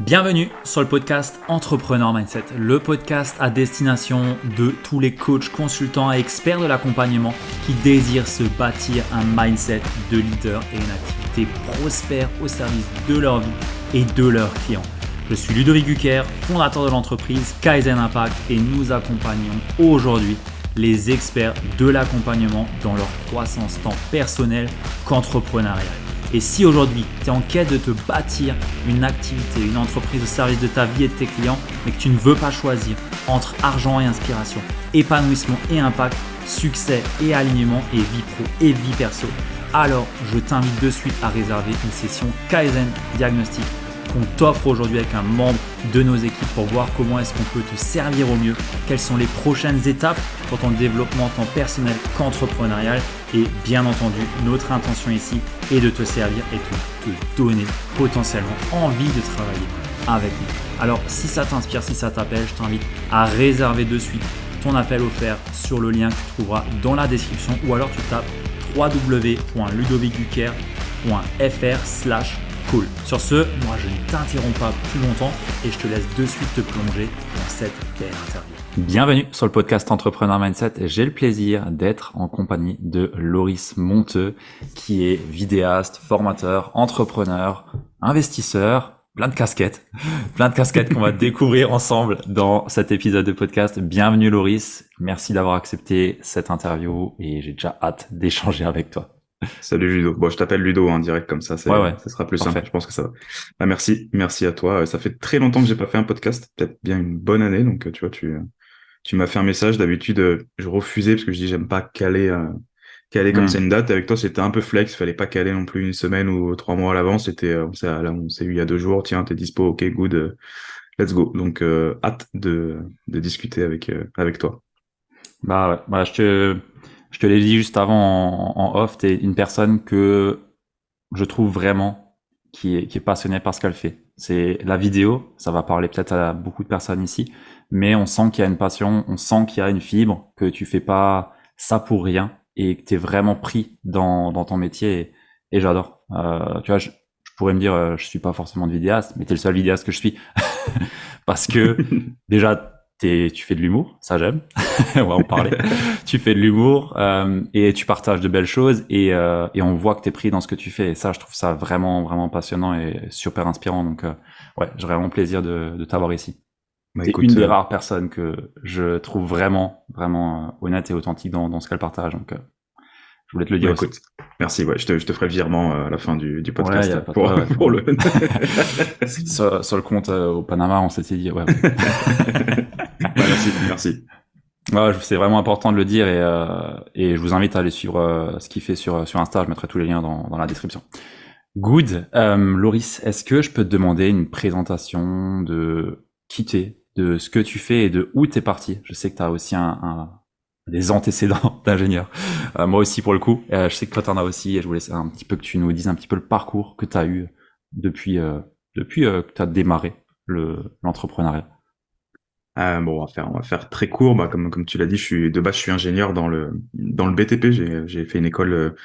Bienvenue sur le podcast Entrepreneur Mindset, le podcast à destination de tous les coachs, consultants et experts de l'accompagnement qui désirent se bâtir un mindset de leader et une activité prospère au service de leur vie et de leurs clients. Je suis Ludovic Gucker, fondateur de l'entreprise Kaizen Impact et nous accompagnons aujourd'hui les experts de l'accompagnement dans leur croissance tant personnelle qu'entrepreneuriale. Et si aujourd'hui, tu es en quête de te bâtir une activité, une entreprise au service de ta vie et de tes clients, mais que tu ne veux pas choisir entre argent et inspiration, épanouissement et impact, succès et alignement et vie pro et vie perso, alors je t'invite de suite à réserver une session Kaizen Diagnostic qu'on t'offre aujourd'hui avec un membre de nos équipes pour voir comment est-ce qu'on peut te servir au mieux, quelles sont les prochaines étapes pour ton développement tant personnel qu'entrepreneurial. Et bien entendu, notre intention ici est de te servir et de te donner potentiellement envie de travailler avec nous. Alors si ça t'inspire, si ça t'appelle, je t'invite à réserver de suite ton appel offert sur le lien que tu trouveras dans la description ou alors tu tapes www.ludovicgucker.fr/call. Sur ce, moi je ne t'interromps pas plus longtemps et je te laisse de suite te plonger dans cette belle interview. Bienvenue sur le podcast Entrepreneur Mindset. J'ai le plaisir d'être en compagnie de Loris Monteux, qui est vidéaste, formateur, entrepreneur, investisseur, plein de casquettes qu'on va découvrir ensemble dans cet épisode de podcast. Bienvenue Loris, merci d'avoir accepté cette interview et j'ai déjà hâte d'échanger avec toi. Salut Ludo. Bon, je t'appelle Ludo en direct comme ça, Ouais. ça sera plus Parfait. simple. Je pense que ça va. Bah, merci à toi. Ça fait très longtemps que j'ai pas fait un podcast, peut-être bien une bonne année. Donc tu vois, tu m'as fait un message. D'habitude, je refusais parce que je dis j'aime pas caler comme ça une date. Avec toi, c'était un peu flex. Fallait pas caler non plus une semaine ou 3 mois à l'avance. C'était on s'est eu il y a 2 jours. Tiens, t'es dispo. Ok, good. Let's go. Donc hâte de discuter avec toi. Je te l'ai dit juste avant en off, t'es une personne que je trouve vraiment qui est passionnée par ce qu'elle fait. C'est la vidéo, ça va parler peut-être à beaucoup de personnes ici, mais on sent qu'il y a une passion, on sent qu'il y a une fibre, que tu fais pas ça pour rien et que t'es vraiment pris dans ton métier et j'adore. Tu vois, je pourrais me dire, je suis pas forcément de vidéaste, mais t'es le seul vidéaste que je suis parce que déjà tu fais de l'humour, ça j'aime. On va en parler. Tu fais de l'humour et tu partages de belles choses et on voit que t'es pris dans ce que tu fais. Et ça, je trouve ça vraiment passionnant et super inspirant. Donc ouais, j'ai vraiment plaisir de t'avoir ici. Bah, T'es écoute, une des rares personnes que je trouve vraiment honnête et authentique dans ce qu'elle partage. Donc je voulais te le dire aussi. écoute, merci. Ouais, je te ferai le virement à la fin du Ouais, y podcast a pas de pour, ouais, pour le. sur le compte au Panama, on s'était dit ouais. Bah, merci. Ouais, c'est vraiment important de le dire et je vous invite à aller suivre ce qu'il fait sur Insta. Je mettrai tous les liens dans la description. Good. Loris, est-ce que je peux te demander une présentation de qui t'es, de ce que tu fais et de où t'es parti? Je sais que t'as aussi des antécédents d'ingénieur. Moi aussi pour le coup. Je sais que toi t'en as aussi et je voulais un petit peu que tu nous dises un petit peu le parcours que t'as eu depuis que t'as démarré l'entrepreneuriat. Bon, on va faire très court. Bah, comme tu l'as dit, de base, je suis ingénieur dans le BTP. J'ai fait une école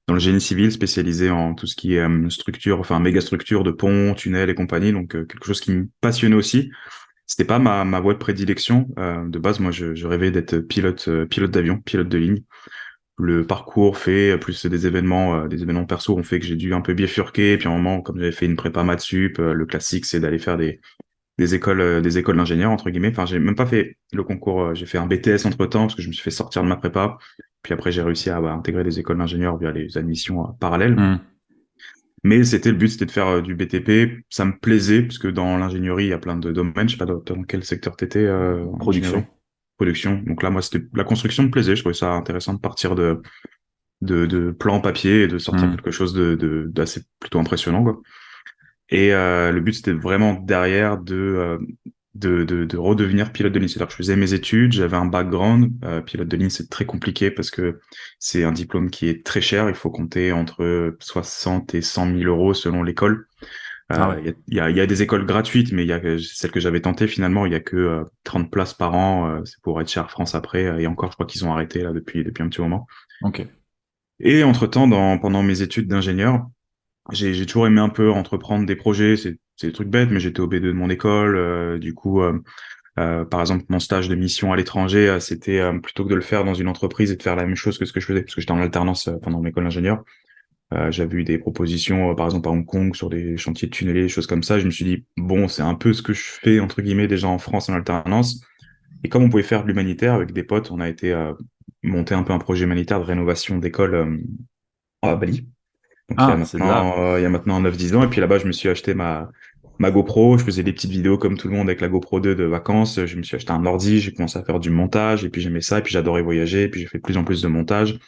dans le génie civil spécialisée en tout ce qui est structure, enfin méga structure de ponts, tunnels et compagnie. Donc quelque chose qui me passionnait aussi. C'était pas ma voie de prédilection. De base, moi, je rêvais d'être pilote d'avion, pilote de ligne. Le parcours fait, plus des événements perso ont fait que j'ai dû un peu bifurquer. Et puis à un moment, comme j'avais fait une prépa maths sup, le classique, c'est d'aller faire des écoles d'ingénieurs, entre guillemets. Enfin, j'ai même pas fait le concours, j'ai fait un BTS entre-temps parce que je me suis fait sortir de ma prépa. Puis après, j'ai réussi à intégrer des écoles d'ingénieurs via les admissions parallèles. Hmm. Mais le but, c'était de faire du BTP. Ça me plaisait parce que dans l'ingénierie, il y a plein de domaines. Je sais pas dans quel secteur t'étais en ingénierie. Production. Production. Donc là, moi, c'était la construction me plaisait. Je trouvais ça intéressant de partir de plans papier et de sortir Hmm. quelque chose d'assez plutôt impressionnant, quoi. Et le but, c'était vraiment derrière de redevenir pilote de ligne. C'est-à-dire que je faisais mes études, j'avais un background. Pilote de ligne, c'est très compliqué parce que c'est un diplôme qui est très cher. Il faut compter entre 60 et 100 000 euros selon l'école. Ah ouais. Il y a des écoles gratuites, mais il y a celle que j'avais tentée finalement, il y a que 30 places par an. C'est pour être chez Air France après. Et encore, je crois qu'ils ont arrêté là depuis un petit moment. Ok. Et entre-temps, pendant mes études d'ingénieur, j'ai toujours aimé un peu entreprendre des projets. C'est c'est des trucs bêtes, mais j'étais au B2 de mon école. Du coup, par exemple, mon stage de mission à l'étranger, c'était plutôt que de le faire dans une entreprise et de faire la même chose que ce que je faisais, parce que j'étais en alternance pendant mon école d'ingénieur. J'avais eu des propositions, par exemple à Hong Kong, sur des chantiers de tunneliers, des choses comme ça. Je me suis dit, bon, c'est un peu ce que je fais, entre guillemets, déjà en France en alternance. Et comme on pouvait faire de l'humanitaire avec des potes, on a été monter un peu un projet humanitaire de rénovation d'école à Bali. Donc Ah, c'est de là. il y a maintenant 9-10 ans. Et puis là-bas, je me suis acheté ma GoPro. Je faisais des petites vidéos comme tout le monde avec la GoPro 2 de vacances. Je me suis acheté un ordi, j'ai commencé à faire du montage. Et puis j'aimais ça. Et puis j'adorais voyager. Et puis j'ai fait de plus en plus de montage.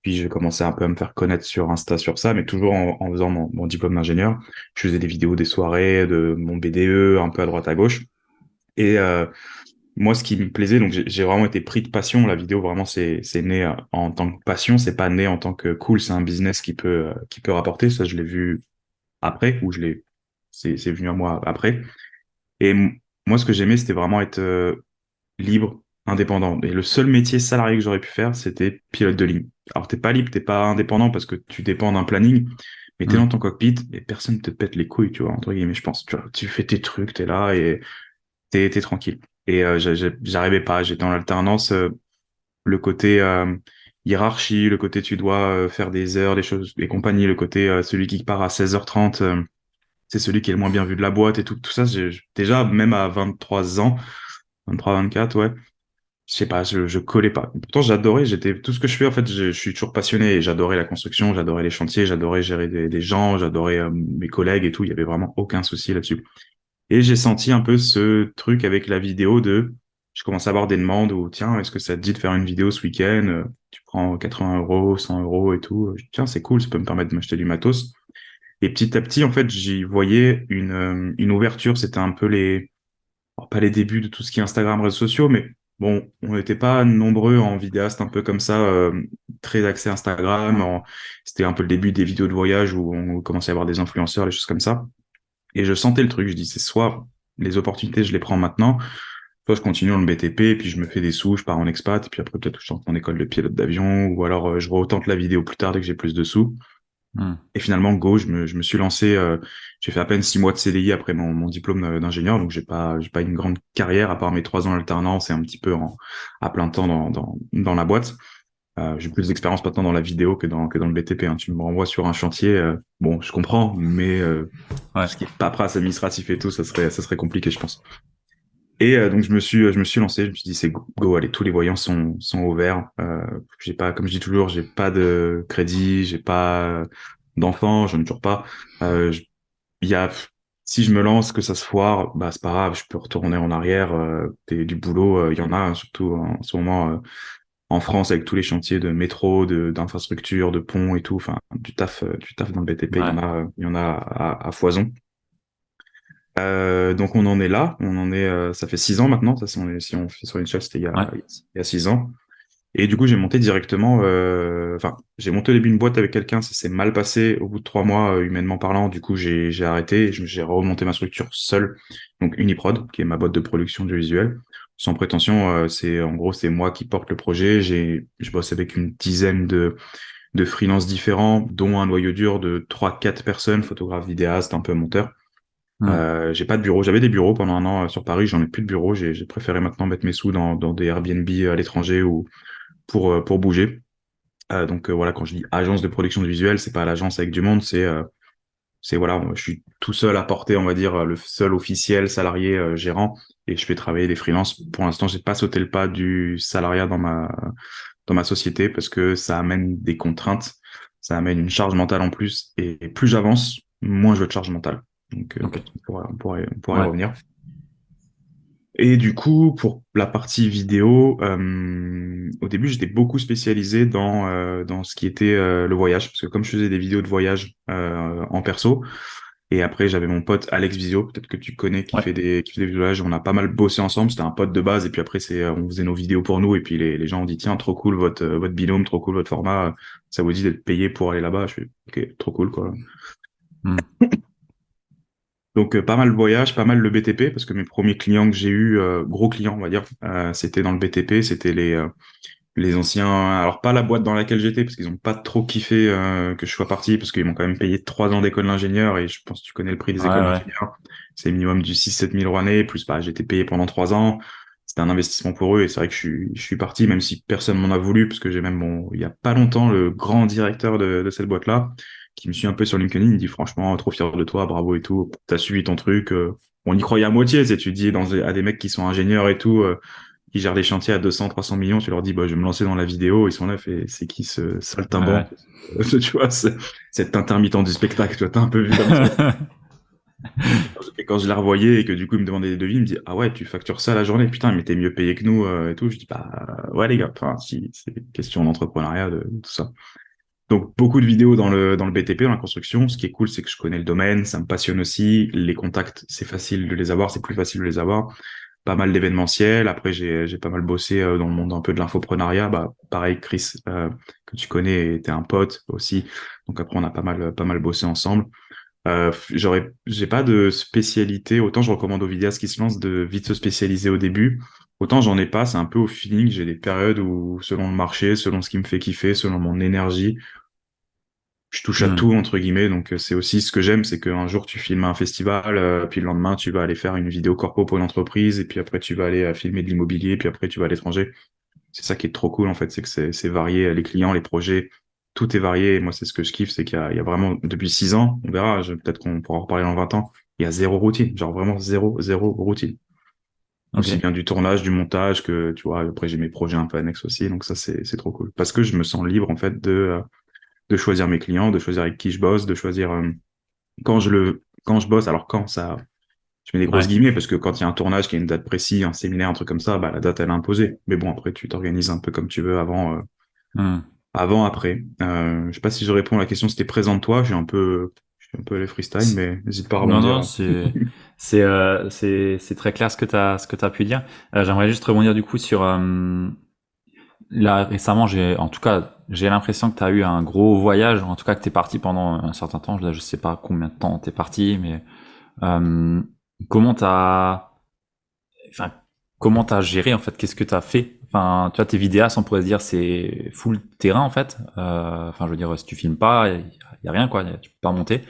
Puis j'ai commencé un peu à me faire connaître sur Insta sur ça, mais toujours en faisant mon diplôme d'ingénieur. Je faisais des vidéos des soirées, de mon BDE, un peu à droite à gauche. Et moi, ce qui me plaisait, donc j'ai vraiment été pris de passion. La vidéo, vraiment, c'est né en tant que passion. C'est pas né en tant que cool. C'est un business qui peut rapporter. Ça, je l'ai vu après, ou c'est venu à moi après. Et moi, ce que j'aimais, c'était vraiment être libre, indépendant. Et le seul métier salarié que j'aurais pu faire, c'était pilote de ligne. Alors, t'es pas libre, t'es pas indépendant parce que tu dépends d'un planning, mais t'es Hmm. dans ton cockpit et personne te pète les couilles, tu vois, entre guillemets, je pense. Tu vois, tu fais tes trucs, t'es là et t'es tranquille. Et j'arrivais pas, j'étais en alternance, le côté hiérarchie, le côté tu dois faire des heures, des choses, et compagnie, le côté celui qui part à 16h30, c'est celui qui est le moins bien vu de la boîte et tout ça, déjà, même à 23 ans, 23-24, ouais, je sais pas, je collais pas. Pourtant, j'adorais, tout ce que je fais, en fait, je suis toujours passionné et j'adorais la construction, j'adorais les chantiers, j'adorais gérer des gens, j'adorais mes collègues et tout, il y avait vraiment aucun souci là-dessus. Et j'ai senti un peu ce truc avec la vidéo je commence à avoir des demandes où, tiens, est-ce que ça te dit de faire une vidéo ce week-end? Tu prends 80 euros, 100 euros et tout. Je dis, tiens, c'est cool, ça peut me permettre de m'acheter du matos. Et petit à petit, en fait, j'y voyais une ouverture. C'était un peu alors, pas les débuts de tout ce qui est Instagram, réseaux sociaux, mais bon, on n'était pas nombreux en vidéaste un peu comme ça, très axé Instagram. C'était un peu le début des vidéos de voyage où on commençait à avoir des influenceurs, des choses comme ça. Et je sentais le truc, je dis, c'est soit les opportunités, je les prends maintenant, soit je continue dans le BTP, et puis je me fais des sous, je pars en expat, et puis après peut-être que je tente mon école de pilote d'avion, ou alors je retente la vidéo plus tard dès que j'ai plus de sous. Hmm. Et finalement, go, je me suis lancé, j'ai fait à peine 6 mois de CDI après mon diplôme d'ingénieur, donc j'ai pas une grande carrière, à part mes 3 ans d'alternance et un petit peu à plein temps dans la boîte. J'ai plus d'expérience maintenant dans la vidéo que dans le BTP, hein. Tu me renvoies sur un chantier, bon, je comprends, mais tout Ouais. ce qui est paperasse administratif et tout, ça serait compliqué, je pense. Et donc je me suis lancé, je me suis dit c'est go, allez, tous les voyants sont ouverts. J'ai pas, comme je dis toujours, j'ai pas de crédit, j'ai pas d'enfant, j'en ai toujours pas. Il y a, si je me lance, que ça se foire, bah c'est pas grave, je peux retourner en arrière. Du boulot, il y en a, hein, surtout en ce moment en France avec tous les chantiers de métro, d'infrastructures, de ponts et tout. Enfin, du taf dans le BTP, Ouais. il y en a à foison. Donc on en est là, ça fait 6 ans maintenant. Ça, si on fait sur une chaîne, c'était Ouais. il y a 6 ans. Et du coup, j'ai monté directement, enfin, j'ai monté au début une boîte avec quelqu'un, ça s'est mal passé. Au bout de 3 mois, humainement parlant, du coup, j'ai arrêté, et j'ai remonté ma structure seule. Donc Uniprod, qui est ma boîte de production du visuel. Sans prétention, en gros, c'est moi qui porte le projet. Je bosse avec une dizaine de freelances différents, dont un noyau dur de 3-4 personnes, photographes, vidéastes, un peu monteurs. Hmm. J'ai pas de bureau. J'avais des bureaux pendant un an sur Paris. J'en ai plus de bureau. J'ai préféré maintenant mettre mes sous dans des Airbnb à l'étranger ou pour bouger. Donc voilà, quand je dis agence de production de visuel, c'est pas l'agence avec du monde. C'est voilà, moi, je suis tout seul à porter, on va dire, le seul officiel salarié gérant, et je fais travailler des freelances. Pour l'instant, j'ai pas sauté le pas du salariat dans ma société parce que ça amène des contraintes, ça amène une charge mentale en plus. Et plus j'avance, moins je veux de charge mentale. Donc, Ok. on pourra y Ouais. revenir. Et du coup, pour la partie vidéo, au début, j'étais beaucoup spécialisé dans ce qui était le voyage, parce que comme je faisais des vidéos de voyage en perso, et après j'avais mon pote Alex Visio, peut-être que tu connais, Ouais. qui fait des voyages, on a pas mal bossé ensemble, c'était un pote de base, et puis après on faisait nos vidéos pour nous, et puis les gens ont dit tiens, trop cool votre binôme, trop cool votre format, ça vous dit d'être payé pour aller là-bas. Je fais ok, trop cool quoi. Hmm. Donc pas mal de voyages, pas mal le BTP, parce que mes premiers clients que j'ai eu, gros clients on va dire, c'était dans le BTP, c'était Les anciens, alors pas la boîte dans laquelle j'étais, parce qu'ils ont pas trop kiffé que je sois parti, parce qu'ils m'ont quand même payé 3 ans d'école d'ingénieur, et je pense que tu connais le prix des Ouais, écoles ouais. d'ingénieur. C'est minimum du 6-7 000 € année, plus bah, j'ai été payé pendant 3 ans. C'était un investissement pour eux, et c'est vrai que je suis parti, même si personne m'en a voulu, parce que j'ai même il y a pas longtemps, le grand directeur de cette boîte-là, qui me suit un peu sur LinkedIn, il me dit franchement, trop fier de toi, bravo et tout, t'as suivi ton truc. On y croyait à moitié, tu dis à des mecs qui sont ingénieurs et tout, qui gèrent des chantiers à 200, 300 millions, tu leur dis, bah, je vais me lancer dans la vidéo, ils sont là, fait, c'est qui ce Ouais. saltimbanque, tu vois, cet intermittent du spectacle, tu vois, t'as un peu vu comme ça. Et quand je la revoyais et que du coup, il me demandait des devis, il me dit, ah ouais, tu factures ça la journée, putain, mais t'es mieux payé que nous, et tout. Je dis, bah, ouais, les gars, enfin, si, c'est question d'entrepreneuriat, de tout ça. Donc, beaucoup de vidéos dans le BTP, dans la construction. Ce qui est cool, c'est que je connais le domaine, ça me passionne aussi. Les contacts, c'est facile de les avoir, c'est plus facile de les avoir. Pas mal d'événementiels. Après, j'ai pas mal bossé dans le monde un peu de l'infoprenariat. Bah, pareil, Chris, que tu connais, était un pote aussi. Donc après, on a pas mal bossé ensemble. J'ai pas de spécialité. Autant je recommande aux vidéastes qui se lancent de vite se spécialiser au début. Autant j'en ai pas. C'est un peu au feeling. J'ai des périodes où, selon le marché, selon ce qui me fait kiffer, selon mon énergie, je touche à tout Hmm. entre guillemets. Donc c'est aussi ce que j'aime, c'est qu'un jour tu filmes un festival, puis le lendemain tu vas aller faire une vidéo corpo pour une entreprise, et puis après tu vas aller filmer de l'immobilier, puis après tu vas à l'étranger. C'est ça qui est trop cool en fait, c'est que c'est varié, les clients, les projets, tout est varié. Et moi c'est ce que je kiffe, c'est qu'il y a vraiment depuis 6 ans, on verra, peut-être qu'on pourra en reparler dans 20 ans. Il y a zéro routine, genre vraiment zéro routine. Ok. Aussi bien du tournage, du montage que, tu vois, après j'ai mes projets un peu annexes aussi, donc ça c'est trop cool. Parce que je me sens libre en fait de choisir mes clients, de choisir avec qui je bosse, de choisir quand je bosse, alors quand ça, je mets des grosses Ouais. guillemets parce que quand il y a un tournage qui a une date précise, un séminaire, un truc comme ça, bah la date elle est imposée. Mais bon, après tu t'organises un peu comme tu veux Hmm. avant, après. Je sais pas si je réponds à la question, c'était présente-toi, je suis un peu les freestyle, mais n'hésite pas à Non, non, rebondir. c'est très clair ce que t'as pu dire. J'aimerais juste rebondir du coup sur là récemment, en tout cas, j'ai l'impression que t'as eu un gros voyage, en tout cas que t'es parti pendant un certain temps. Je sais pas combien de temps t'es parti, mais euh, comment t'as, enfin, comment t'as géré en fait? Qu'est-ce que t'as fait? Enfin, tu vois, tes vidéastes, on pourrait se dire c'est full terrain en fait. Enfin, je veux dire, si tu filmes pas, y a rien quoi, tu peux pas monter.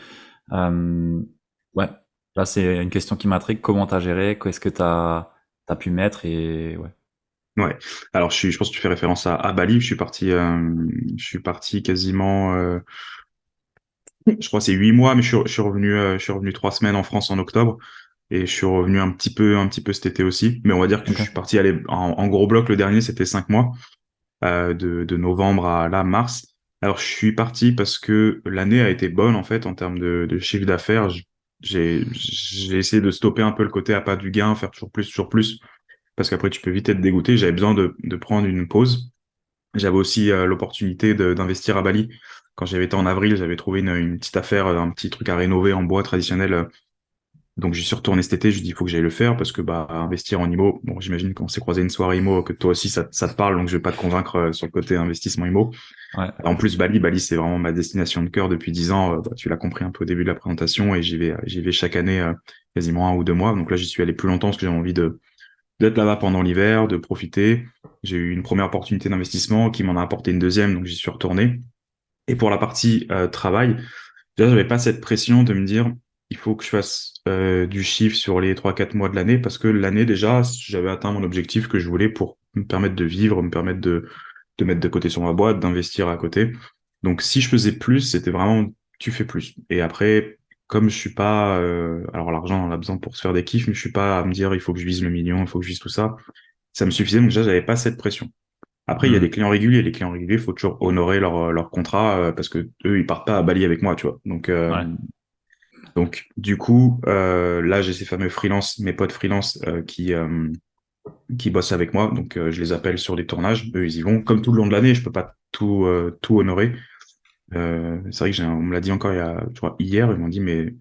Euh, ouais, là c'est une question qui m'intrigue. Comment t'as géré? Qu'est-ce que t'as pu mettre et ouais. Ouais. Alors je pense que tu fais référence à Bali. Je suis parti quasiment, je crois que c'est 8 mois, mais je suis revenu 3 semaines en France en octobre. Et je suis revenu un petit peu cet été aussi. Mais on va dire que je Ok. suis parti aller en gros bloc. Le dernier, c'était 5 mois, de novembre à là, mars. Alors, je suis parti parce que l'année a été bonne, en fait, en termes de chiffre d'affaires. J'ai essayé de stopper un peu le côté à pas du gain, faire toujours plus, parce qu'après, tu peux vite être dégoûté. J'avais besoin de prendre une pause. J'avais aussi l'opportunité d'investir à Bali. Quand j'avais été en avril, j'avais trouvé une petite affaire, un petit truc à rénover en bois traditionnel, donc j'y suis retourné cet été, je dis il faut que j'aille le faire parce que bah investir en IMO, bon j'imagine qu'on s'est croisé une soirée IMO que toi aussi ça te parle, donc je vais pas te convaincre sur le côté investissement IMO. Ouais. En plus Bali c'est vraiment ma destination de cœur depuis 10 ans, bah, tu l'as compris un peu au début de la présentation et j'y vais chaque année quasiment 1 ou 2 mois. Donc là j'y suis allé plus longtemps parce que j'ai envie de d'être là-bas pendant l'hiver, de profiter. J'ai eu une première opportunité d'investissement qui m'en a apporté une deuxième, donc j'y suis retourné. Et pour la partie travail, déjà, j'avais pas cette pression de me dire, il faut que je fasse du chiffre sur les 3 4 mois de l'année, parce que l'année, déjà, j'avais atteint mon objectif que je voulais pour me permettre de vivre, me permettre de mettre de côté sur ma boîte, d'investir à côté. Donc, si je faisais plus, c'était vraiment, tu fais plus. Et après, comme je suis pas, alors l'argent, on a besoin pour se faire des kiffs, mais je suis pas à me dire, il faut que je vise le million, il faut que je vise tout ça. Ça me suffisait, donc déjà, j'avais pas cette pression. Après, il y a Hmm. des clients réguliers. Les clients réguliers, il faut toujours honorer leur contrat parce que eux, ils partent pas à Bali avec moi, tu vois. Ouais. Donc du coup, là, j'ai ces fameux freelance, mes potes freelance qui bossent avec moi. Donc, je les appelle sur des tournages. Eux, ils y vont. Comme tout le long de l'année, je peux pas tout honorer. C'est vrai que on me l'a dit encore je crois, hier. Ils m'ont dit, mais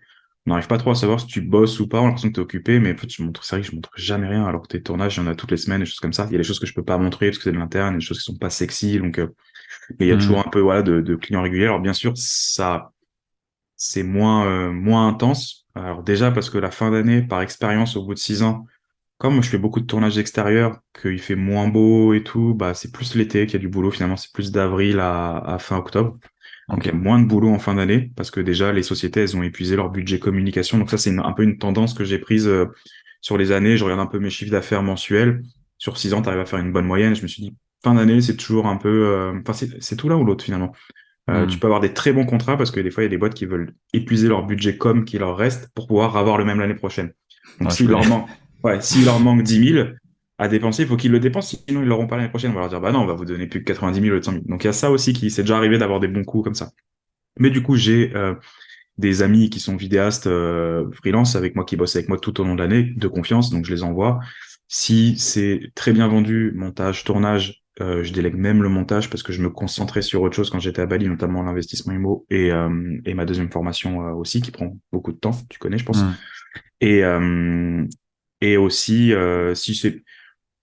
on n'arrive pas trop à savoir si tu bosses ou pas. On a l'impression que t'es occupé, mais en fait, c'est vrai que je montre jamais rien. Alors que tes tournages, il y en a toutes les semaines, des choses comme ça. Il y a des choses que je peux pas montrer parce que c'est de l'interne, il y a des choses qui sont pas sexy. Donc, mais il y a toujours Hmm. un peu, voilà, de clients réguliers. Alors, bien sûr, ça, c'est moins intense. Alors déjà parce que la fin d'année, par expérience, au bout de 6 ans, comme moi, je fais beaucoup de tournages extérieurs, qu'il fait moins beau et tout, bah, c'est plus l'été qu'il y a du boulot. Finalement, c'est plus d'avril à fin octobre. Donc, Ok. il y a moins de boulot en fin d'année parce que déjà, les sociétés, elles ont épuisé leur budget communication. Donc ça, c'est un peu une tendance que j'ai prise sur les années. Je regarde un peu mes chiffres d'affaires mensuels. Sur 6 ans, tu arrives à faire une bonne moyenne. Je me suis dit, fin d'année, c'est toujours un peu... Enfin, c'est tout l'un ou l'autre, finalement. Tu Hmm. peux avoir des très bons contrats parce que des fois, il y a des boîtes qui veulent épuiser leur budget com qui leur reste pour pouvoir avoir le même l'année prochaine. Donc, Ouais, je connais. s'il leur manque 10 000 à dépenser, il faut qu'ils le dépensent, sinon ils l'auront pas l'année prochaine. On va leur dire, bah non, on va vous donner plus que 90 000 au lieu de 100 000. Donc, il y a ça aussi qui s'est déjà arrivé d'avoir des bons coups comme ça. Mais du coup, j'ai des amis qui sont vidéastes freelance avec moi, qui bossent avec moi tout au long de l'année, de confiance, donc je les envoie. Si c'est très bien vendu, montage, tournage, je délègue même le montage parce que je me concentrais sur autre chose quand j'étais à Bali, notamment l'investissement IMO et ma deuxième formation aussi, qui prend beaucoup de temps, tu connais, je pense. Hmm. Et, euh, et aussi, si c'est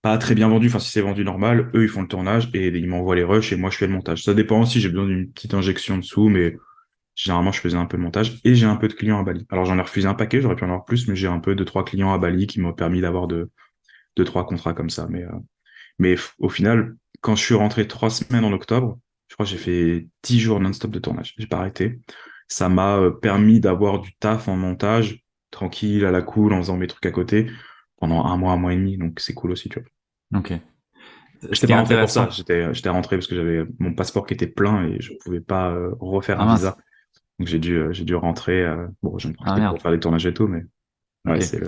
pas très bien vendu, enfin si c'est vendu normal, eux ils font le tournage et ils m'envoient les rushs et moi je fais le montage. Ça dépend aussi, j'ai besoin d'une petite injection dessous, mais généralement, je faisais un peu de montage et j'ai un peu de clients à Bali. Alors, j'en ai refusé un paquet, j'aurais pu en avoir plus, mais j'ai un peu deux, trois clients à Bali qui m'ont permis d'avoir deux, trois contrats comme ça. Mais au final, quand je suis rentré 3 semaines en octobre, je crois que j'ai fait 10 jours non-stop de tournage. J'ai pas arrêté. Ça m'a permis d'avoir du taf en montage, tranquille, à la cool, en faisant mes trucs à côté, pendant un mois et demi. Donc, c'est cool aussi, tu vois. Ok. Ce J'étais qui est pas rentré pour ça. intéressant. J'étais rentré parce que j'avais mon passeport qui était plein et je pouvais pas refaire Ah un mince. visa. Donc j'ai dû rentrer. Bon, j'en ai Ah profité merde. pour faire des tournages et tout, mais ouais, Ok. c'est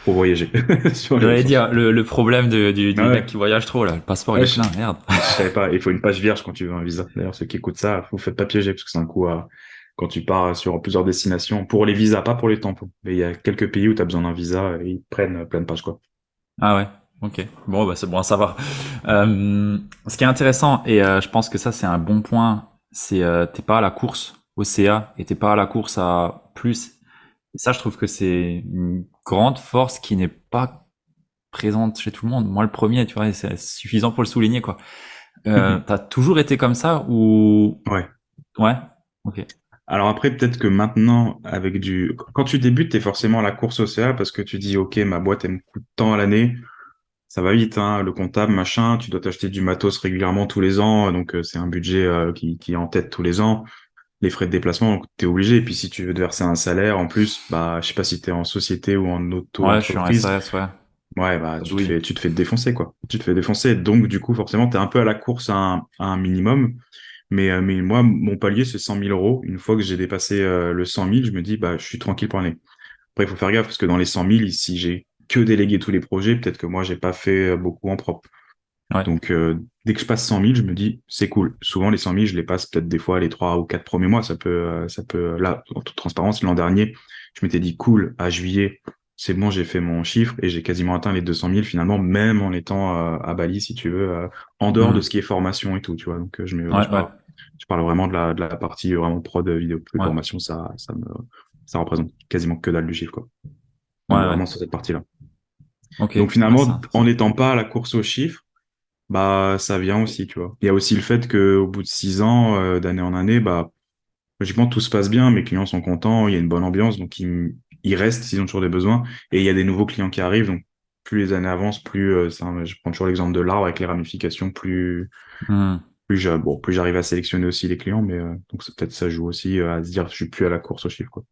pour voyager J'allais sur les dire trucs. le problème du mec Ouais, qui voyage trop là. Le passeport il ouais, est plein. Merde. je savais pas. Il faut une page vierge quand tu veux un visa. D'ailleurs, ceux qui écoutent ça, vous faites pas piéger parce que c'est un coup à quand tu pars sur plusieurs destinations. Pour les visas, pas pour les tampons. Mais il y a quelques pays où tu as besoin d'un visa et ils prennent plein de pages, quoi. Ah ouais. Ok. Bon bah c'est bon à savoir. Ce qui est intéressant et je pense que ça c'est un bon point. C'est t'es pas à la course au CA et t'es pas à la course à plus. Et ça je trouve que c'est une grande force qui n'est pas présente chez tout le monde. Moi le premier, tu vois, et c'est suffisant pour le souligner quoi. T'as toujours été comme ça ou Ouais. ouais. Ok. Alors après, peut-être que maintenant, quand tu débutes, t'es forcément à la course au CA parce que tu dis, OK, ma boîte, elle me coûte tant à l'année. Ça va vite, hein, le comptable, machin, tu dois t'acheter du matos régulièrement tous les ans, donc c'est un budget qui est en tête tous les ans. Les frais de déplacement, donc t'es obligé. Et puis si tu veux te verser un salaire, en plus, bah je sais pas si t'es en société ou en Ouais, je suis en auto-entreprise, SAS, ouais. ouais, bah Ça douille. tu te fais défoncer, quoi. Tu te fais défoncer, donc du coup, forcément, t'es un peu à la course à un minimum. Mais moi, mon palier, c'est 100 000 euros. Une fois que j'ai dépassé le 100 000, je me dis, bah je suis tranquille pour l'année. Après, il faut faire gaffe, parce que dans les 100 000, si j'ai que délégué tous les projets, peut-être que moi, j'ai pas fait beaucoup en propre. Ouais. Donc, dès que je passe 100 000, je me dis, c'est cool. Souvent, les 100 000, je les passe peut-être des fois les 3 ou 4 premiers mois. Là, en toute transparence, l'an dernier, je m'étais dit, cool, à juillet, c'est bon, j'ai fait mon chiffre et j'ai quasiment atteint les 200 000 finalement, même en étant à Bali, si tu veux, en dehors de Hmm. ce qui est formation et tout, tu vois. Donc, Ouais, ouais, je parle vraiment de la partie vraiment prod vidéo. Les ouais, formations, ça représente quasiment que dalle du chiffre, quoi. On est ouais, ouais. vraiment sur cette partie-là. Ok. Donc, Ah, c'est finalement, en intéressant. n'étant pas à la course aux chiffres, bah ça vient aussi, tu vois. Il y a aussi le fait que au bout de 6 ans, d'année en année, bah logiquement tout se passe bien, mes clients sont contents, il y a une bonne ambiance, donc ils restent s'ils ont toujours des besoins. Et il y a des nouveaux clients qui arrivent, donc plus les années avancent, plus je prends toujours l'exemple de l'arbre avec les ramifications, Hmm. plus j'arrive à sélectionner aussi les clients, mais donc c'est peut-être ça joue aussi à se dire je suis plus à la course au chiffre, quoi.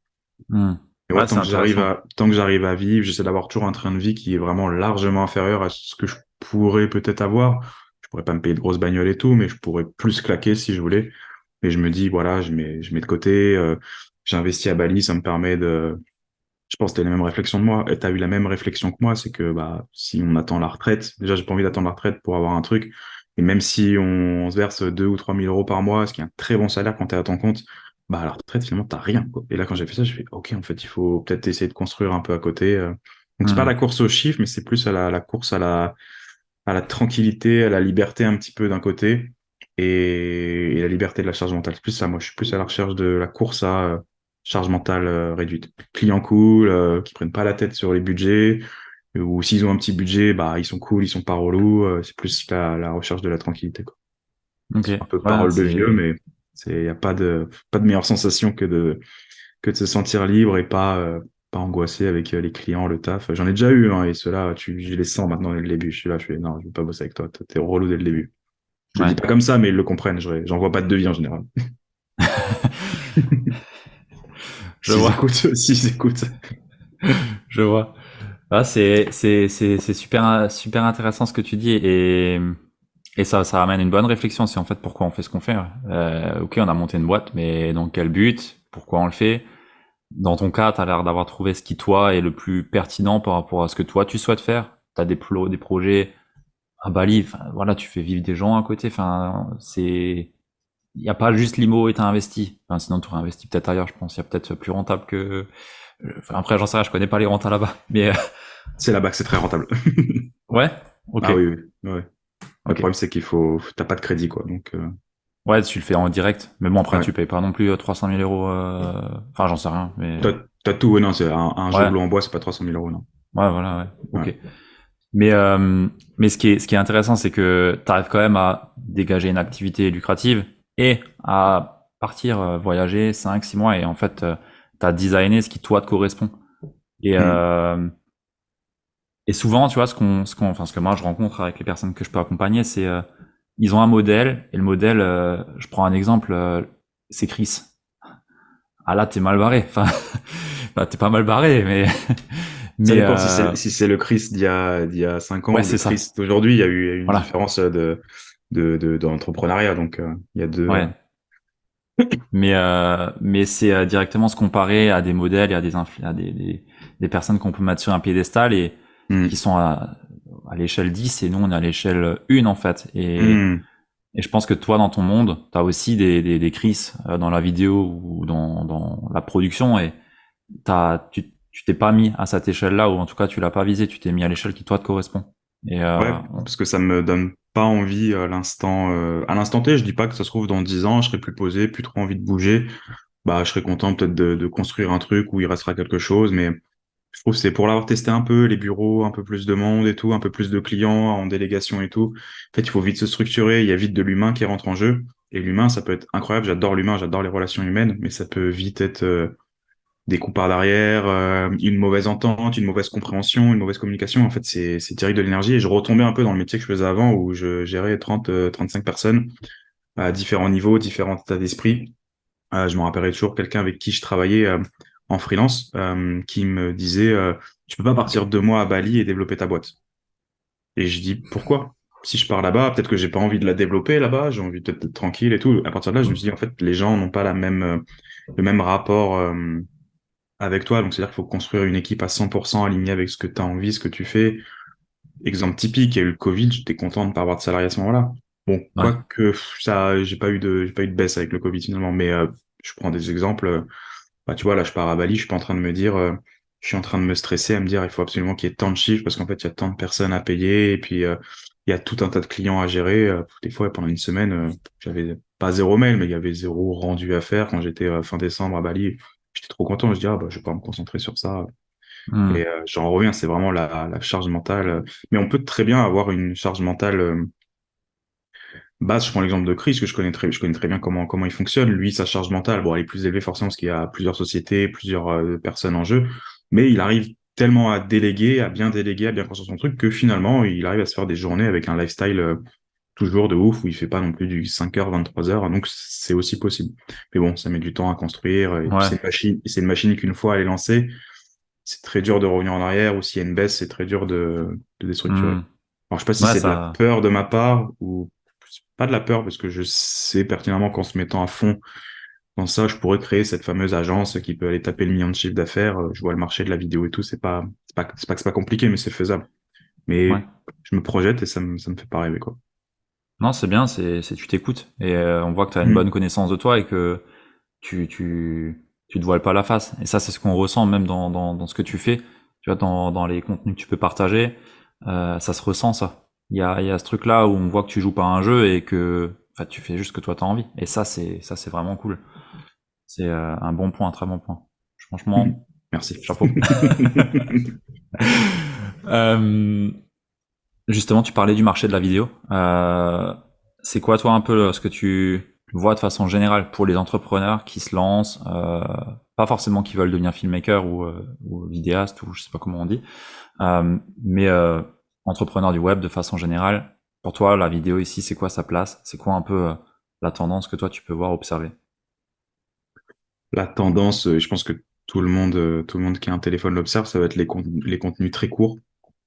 Hmm. Et ouais, Ouais, c'est intéressant. tant que j'arrive à vivre, j'essaie d'avoir toujours un train de vie qui est vraiment largement inférieur à ce que je pourrais peut-être avoir. Je pourrais pas me payer de grosses bagnoles et tout, mais je pourrais plus claquer si je voulais. Mais je me dis, voilà, je mets de côté, j'investis à Bali, ça me permet de, je pense que t'as les mêmes réflexions de moi, et t'as eu la même réflexion que moi, c'est que, bah, si on attend la retraite, déjà, j'ai pas envie d'attendre la retraite pour avoir un truc. Et même si on se verse 2 ou 3 000 euros par mois, ce qui est un très bon salaire quand t'es à ton compte, bah, à la retraite, finalement, t'as rien, quoi. Et là, quand j'ai fait ça, j'ai fait, OK, en fait, il faut peut-être essayer de construire un peu à côté. Donc, c'est pas Hmm. la course aux chiffres, mais c'est plus à la course à la tranquillité, à la liberté un petit peu d'un côté, et la liberté de la charge mentale. C'est plus ça, moi, je suis plus à la recherche de la course à charge mentale réduite. Clients cool, qui prennent pas la tête sur les budgets, ou s'ils ont un petit budget, bah ils sont cool, ils sont pas relous. C'est plus la recherche de la tranquillité, quoi. Ok. C'est un peu Ouais, parole de vieux, mais y a pas de meilleure sensation que de se sentir libre et pas pas angoissé avec les clients, le taf. J'en ai déjà eu, hein, et ceux-là, je les sens maintenant dès le début. Non, je vais pas bosser avec toi. T'es relou dès le début. Je le dis Ouais. pas comme ça, mais ils le comprennent. J'envoie pas de devis en général. Je S'ils vois, écoutent, s'ils écoutent. je vois. Ah, c'est super intéressant ce que tu dis et ça ramène une bonne réflexion. C'est en fait pourquoi on fait ce qu'on fait. Ok, on a monté une boîte, mais dans quel but? Pourquoi on le fait? Dans ton cas, tu as l'air d'avoir trouvé ce qui toi est le plus pertinent par rapport à ce que toi tu souhaites faire. Tu as des projets à Bali. Enfin, voilà, tu fais vivre des gens à côté. Enfin, il y a pas juste l'IMO et t'as investi. Enfin, sinon tu aurais investi peut-être ailleurs. Je pense il y a peut-être plus rentable que. Enfin, après, j'en sais rien. Je connais pas les rentes là-bas, mais C'est là-bas que c'est très rentable. ouais. Ok. Ah oui, oui, ouais. Le Ok. problème, c'est t'as pas de crédit, quoi. Donc, Ouais, tu le fais en direct. Mais bon, après, ouais. tu payes pas non plus 300 000 euros. Enfin, j'en sais rien, mais T'as tout, ouais, non, c'est un ouais, jour en bois, c'est pas 300 000 euros, non. ouais, voilà, ouais. Ouais. Ok. Mais ce qui est intéressant, c'est que tu arrives quand même à dégager une activité lucrative et à partir voyager 5 6 mois et en fait, tu as designé ce qui toi te correspond. Et Hmm. et souvent, tu vois, enfin ce que moi je rencontre avec les personnes que je peux accompagner, c'est ils ont un modèle et le modèle, je prends un exemple, c'est Chris. Ah là, t'es mal barré. Enfin, bah, t'es pas mal barré, mais Ça mais dépend si c'est le Chris d'il y a 5 ans ouais, ou le c'est ça. Chris d'aujourd'hui. Il y a eu une Voilà. différence d'entrepreneuriat. Donc, il y a deux. Ouais. Mais c'est directement se comparer à des modèles et à des personnes qu'on peut mettre sur un piédestal et qui Hmm. sont à l'échelle 10 et nous on est à l'échelle 1 en fait. Hmm. Et je pense que toi dans ton monde, tu as aussi des crises dans la vidéo ou dans la production et tu t'es pas mis à cette échelle-là ou en tout cas tu l'as pas visé, tu t'es mis à l'échelle qui toi te correspond. Et Ouais, parce que ça me donne pas envie à l'instant T. Je dis pas que ça se trouve dans 10 ans, je serai plus posé, plus trop envie de bouger. Bah, je serais content peut-être de construire un truc où il restera quelque chose, mais je trouve que c'est pour l'avoir testé un peu, les bureaux, un peu plus de monde et tout, un peu plus de clients en délégation et tout. En fait, il faut vite se structurer, il y a vite de l'humain qui rentre en jeu. Et l'humain, ça peut être incroyable, j'adore l'humain, j'adore les relations humaines, mais ça peut vite être des coups par derrière, une mauvaise entente, une mauvaise compréhension, une mauvaise communication. En fait, c'est direct de l'énergie. Et je retombais un peu dans le métier que je faisais avant où je gérais 35 personnes à différents niveaux, différents états d'esprit. Je me rappellerai toujours quelqu'un avec qui je travaillais en freelance qui me disait tu peux pas partir 2 mois à Bali et développer ta boîte. Et je dis pourquoi? Si je pars là-bas, peut-être que j'ai pas envie de la développer là-bas, j'ai envie peut-être d'être tranquille et tout. À partir de là, je me suis dit en fait les gens n'ont pas le même rapport avec toi, donc c'est-à-dire qu'il faut construire une équipe à 100% alignée avec ce que tu as envie, ce que tu fais. Exemple typique, il y a eu le Covid, j'étais content de pas avoir de salarié à ce moment-là. Bon, ouais. quoique ça, j'ai pas eu de baisse avec le Covid finalement, mais je prends des exemples. Bah, tu vois, là, je pars à Bali, je suis pas en train de me dire, je suis en train de me stresser, à me dire, il faut absolument qu'il y ait tant de chiffres parce qu'en fait, il y a tant de personnes à payer et puis il y a tout un tas de clients à gérer. Des fois, pendant une semaine, j'avais pas zéro mail, mais il y avait zéro rendu à faire quand j'étais fin décembre à Bali. J'étais trop content. Je dis, ah, bah, je vais pas me concentrer sur ça. Et Hmm. j'en reviens, c'est vraiment la charge mentale. Mais on peut très bien avoir une charge mentale basse. Je prends l'exemple de Chris, que je connais très bien comment il fonctionne. Lui, sa charge mentale, bon, elle est plus élevée forcément parce qu'il y a plusieurs sociétés, plusieurs personnes en jeu. Mais il arrive tellement à déléguer, à bien construire son truc, que finalement, il arrive à se faire des journées avec un lifestyle toujours de ouf, où il fait pas non plus du 5 heures 23 heures. Donc, c'est aussi possible. Mais bon, ça met du temps à construire. Et puis, Ouais. c'est une machine qu'une fois elle est lancée, c'est très dur de revenir en arrière, ou s'il y a une baisse, c'est très dur de déstructurer. Hmm. Alors, je sais pas si Ouais, c'est de la ça. peur de ma part, ou c'est pas de la peur, parce que je sais pertinemment qu'en se mettant à fond dans ça, je pourrais créer cette fameuse agence qui peut aller taper le million de chiffre d'affaires. Je vois le marché de la vidéo et tout, c'est pas que c'est pas compliqué, mais c'est faisable. Ouais. Mais je me projette et ça me fait pas rêver, quoi. Non, c'est bien, c'est tu t'écoutes et on voit que tu as une Mm. bonne connaissance de toi et que tu te voiles pas la face. Et ça, c'est ce qu'on ressent même dans ce que tu fais. Tu vois, dans les contenus que tu peux partager, ça se ressent ça. Il y a ce truc-là où on voit que tu joues pas à un jeu et que enfin, tu fais juste ce que toi t'as envie. Et ça c'est vraiment cool. C'est un bon point, un très bon point. Mm. Franchement, Merci. chapeau. Euh, Justement, tu parlais du marché de la vidéo. C'est quoi toi un peu ce que tu vois de façon générale pour les entrepreneurs qui se lancent, pas forcément qui veulent devenir filmmaker ou vidéaste ou je sais pas comment on dit, mais entrepreneur du web de façon générale. Pour toi, la vidéo ici, c'est quoi sa place? C'est quoi un peu la tendance que toi tu peux voir, observer? La tendance, je pense que tout le monde qui a un téléphone l'observe, ça va être les contenus très courts.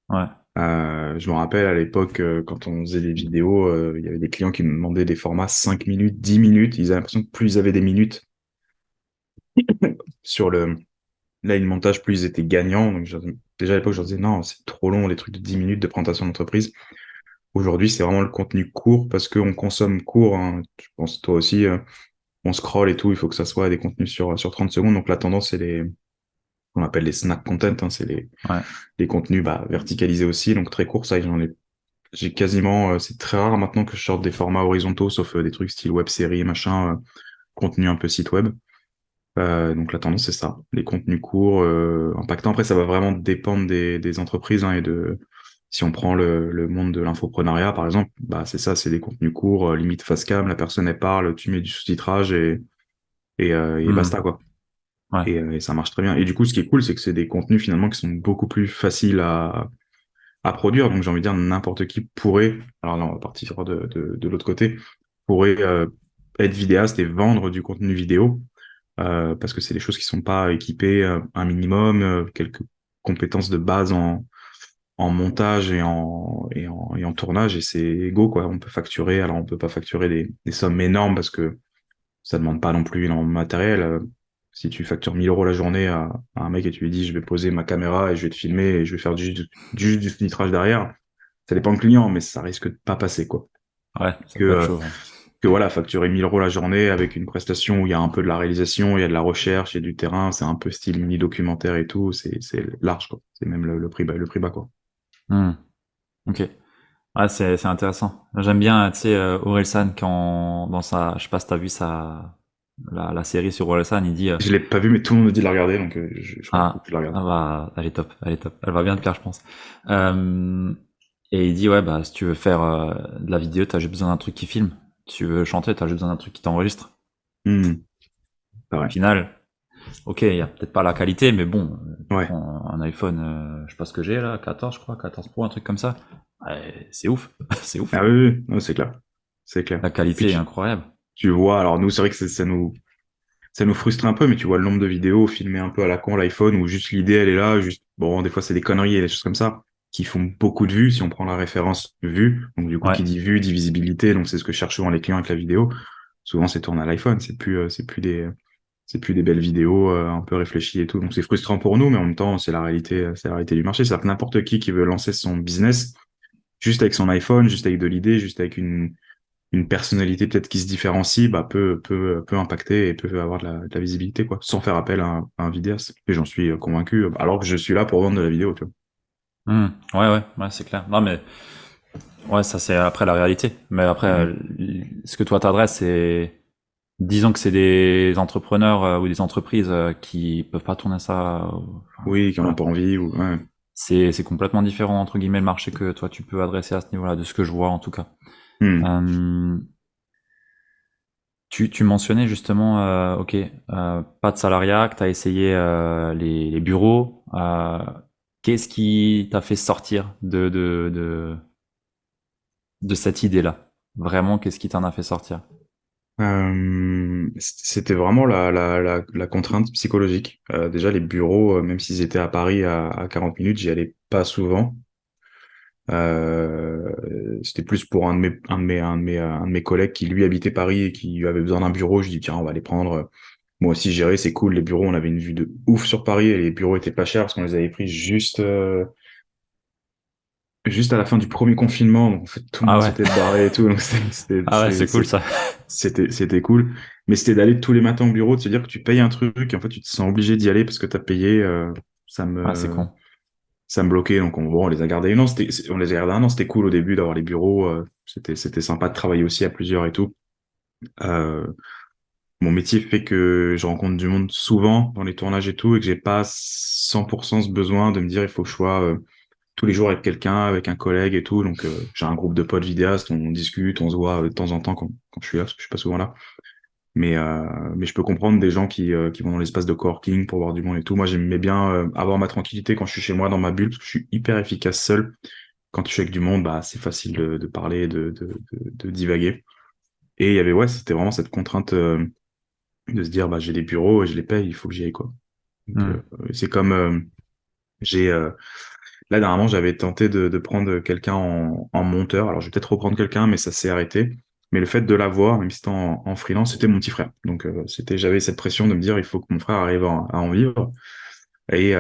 Ouais. Je me rappelle à l'époque, quand on faisait des vidéos, il y avait des clients qui nous demandaient des formats 5 minutes, 10 minutes. Ils avaient l'impression que plus ils avaient des minutes sur le line de montage, plus ils étaient gagnants. Donc, déjà à l'époque, je leur disais non, c'est trop long, les trucs de 10 minutes de présentation d'entreprise. Aujourd'hui, c'est vraiment le contenu court parce qu'on consomme court, hein. Je pense toi aussi, on scroll et tout, il faut que ça soit des contenus sur 30 secondes. Donc la tendance, c'est on appelle les snack content, hein, c'est Ouais. les contenus bah, verticalisés aussi, donc très courts. Ça, j'ai quasiment, c'est très rare maintenant que je sorte des formats horizontaux, sauf des trucs style web série, machin, contenu un peu site web. Donc la tendance, c'est ça, les contenus courts, impactants. Après, ça va vraiment dépendre des entreprises, hein, et si on prend le monde de l'infoprenariat, par exemple, bah c'est ça, c'est des contenus courts, limite face cam, la personne elle parle, tu mets du sous-titrage et Hmm. basta quoi. Ouais. Et ça marche très bien. Et du coup, ce qui est cool, c'est que c'est des contenus finalement qui sont beaucoup plus faciles à produire. Donc j'ai envie de dire n'importe qui pourrait, alors là on va partir de l'autre côté, pourrait être vidéaste et vendre du contenu vidéo, parce que c'est des choses qui sont pas équipées un minimum, quelques compétences de base en montage et en tournage, et c'est go quoi. On peut facturer, alors on peut pas facturer des sommes énormes parce que ça demande pas non plus énormément de matériel. Si tu factures 1 000 € la journée à un mec et tu lui dis je vais poser ma caméra et je vais te filmer et je vais faire du sous-titrage derrière, ça dépend du client, mais ça risque de pas passer quoi. Ouais, ça Que, peut être euh, chaud. Ouais. que voilà, facturer 1 000 € la journée avec une prestation où il y a un peu de la réalisation, il y a de la recherche, il y a du terrain, c'est un peu style mini-documentaire et tout, c'est large quoi. C'est même le prix bas quoi. Hmm. Ok. Ouais, c'est intéressant. J'aime bien, tu sais, Orelsan quand dans sa, je sais pas si t'as vu la série sur Orelsan, il dit Je l'ai pas vu, mais tout le monde me dit de la regarder, donc je crois qu'il faut que ah, je la regarde. elle est top, elle est top, elle va bien te plaire, je pense. Euh, et il dit ouais, bah si tu veux faire de la vidéo, t'as juste besoin d'un truc qui filme. Tu veux chanter, t'as juste besoin d'un truc qui t'enregistre. C'est Au vrai. final, ok, il y a peut-être pas la qualité, mais bon, tu Ouais. prends un iPhone, je sais pas ce que j'ai là, 14 je crois, 14 Pro, un truc comme ça. Ouais, c'est ouf, c'est ouf. Ah oui, oui, oui. Non, c'est clair. C'est clair. La Puis qualité est incroyable. tu vois, alors nous, c'est vrai que ça nous frustre un peu, mais tu vois le nombre de vidéos filmées un peu à la con, l'iPhone, où juste l'idée, elle est là, juste, bon, des fois, c'est des conneries et des choses comme ça, qui font beaucoup de vues, si on prend la référence vue. Donc, du coup, Ouais, qui dit vue, dit visibilité, donc c'est ce que cherchent souvent les clients avec la vidéo. Souvent, c'est tourné à l'iPhone, c'est plus des belles vidéos, un peu réfléchies et tout. Donc, c'est frustrant pour nous, mais en même temps, c'est la réalité du marché. C'est-à-dire que n'importe qui veut lancer son business, juste avec son iPhone, juste avec de l'idée, juste avec une personnalité peut-être qui se différencie, bah, peut impacter et peut avoir de la visibilité, quoi, sans faire appel à un vidéaste. Et j'en suis convaincu, alors que je suis là pour vendre de la vidéo, tu vois. hmm, ouais, c'est clair. Non mais ouais, ça c'est après la réalité. Mais après, Mhm. ce que toi t'adresses, c'est, disons que c'est des entrepreneurs ou des entreprises qui peuvent pas tourner ça. Enfin, Oui, qui en ont voilà. pas envie, ou, ouais. C'est complètement différent entre guillemets le marché que toi tu peux adresser à ce niveau-là, de ce que je vois en tout cas. Hmm. Euh, tu mentionnais justement, ok, pas de salariat, que tu as essayé les bureaux. Qu'est-ce qui t'a fait sortir de cette idée-là? Vraiment, qu'est-ce qui t'en a fait sortir? C'était vraiment la contrainte psychologique. Déjà, les bureaux, même s'ils étaient à Paris à 40 minutes, j'y allais pas souvent. C'était plus pour un de mes collègues qui lui habitait Paris et qui avait besoin d'un bureau. Je dis tiens, on va les prendre. Moi aussi, gérer, c'est cool. Les bureaux, on avait une vue de ouf sur Paris et les bureaux étaient pas chers parce qu'on les avait pris juste à la fin du premier confinement. Donc, en fait, tout le Ah monde ouais, s'était barré et tout. Donc, c'était, ah ouais, c'est cool ça. c'était cool. Mais c'était d'aller tous les matins au bureau, de se dire que tu payes un truc et en fait, tu te sens obligé d'y aller parce que t'as payé. Ça Ah, c'est me, con. ça me bloquait. Donc, on les a gardés un an. On les a gardés un an. C'était cool au début d'avoir les bureaux. C'était sympa de travailler aussi à plusieurs et tout. Euh, Mon métier fait que je rencontre du monde souvent dans les tournages et tout, et que j'ai pas 100% ce besoin de me dire il faut que je sois tous les jours avec quelqu'un, avec un collègue et tout. Donc, j'ai un groupe de potes vidéastes, on discute, on se voit de temps en temps quand je suis là, parce que je suis pas souvent là. Mais je peux comprendre des gens qui vont dans l'espace de coworking pour voir du monde et tout. Moi, j'aimais bien avoir ma tranquillité quand je suis chez moi dans ma bulle, parce que je suis hyper efficace seul. Quand je suis avec du monde, bah, c'est facile de parler, de divaguer. Et il y avait, ouais, c'était vraiment cette contrainte de se dire, bah, j'ai des bureaux et je les paye, il faut que j'y aille, quoi. Donc, Hmm. c'est comme j'ai là dernièrement j'avais tenté de prendre quelqu'un en monteur. Alors je vais peut-être reprendre quelqu'un, mais ça s'est arrêté. Mais le fait de l'avoir, même si c'était en freelance, c'était mon petit frère. Donc j'avais cette pression de me dire il faut que mon frère arrive à en vivre. Et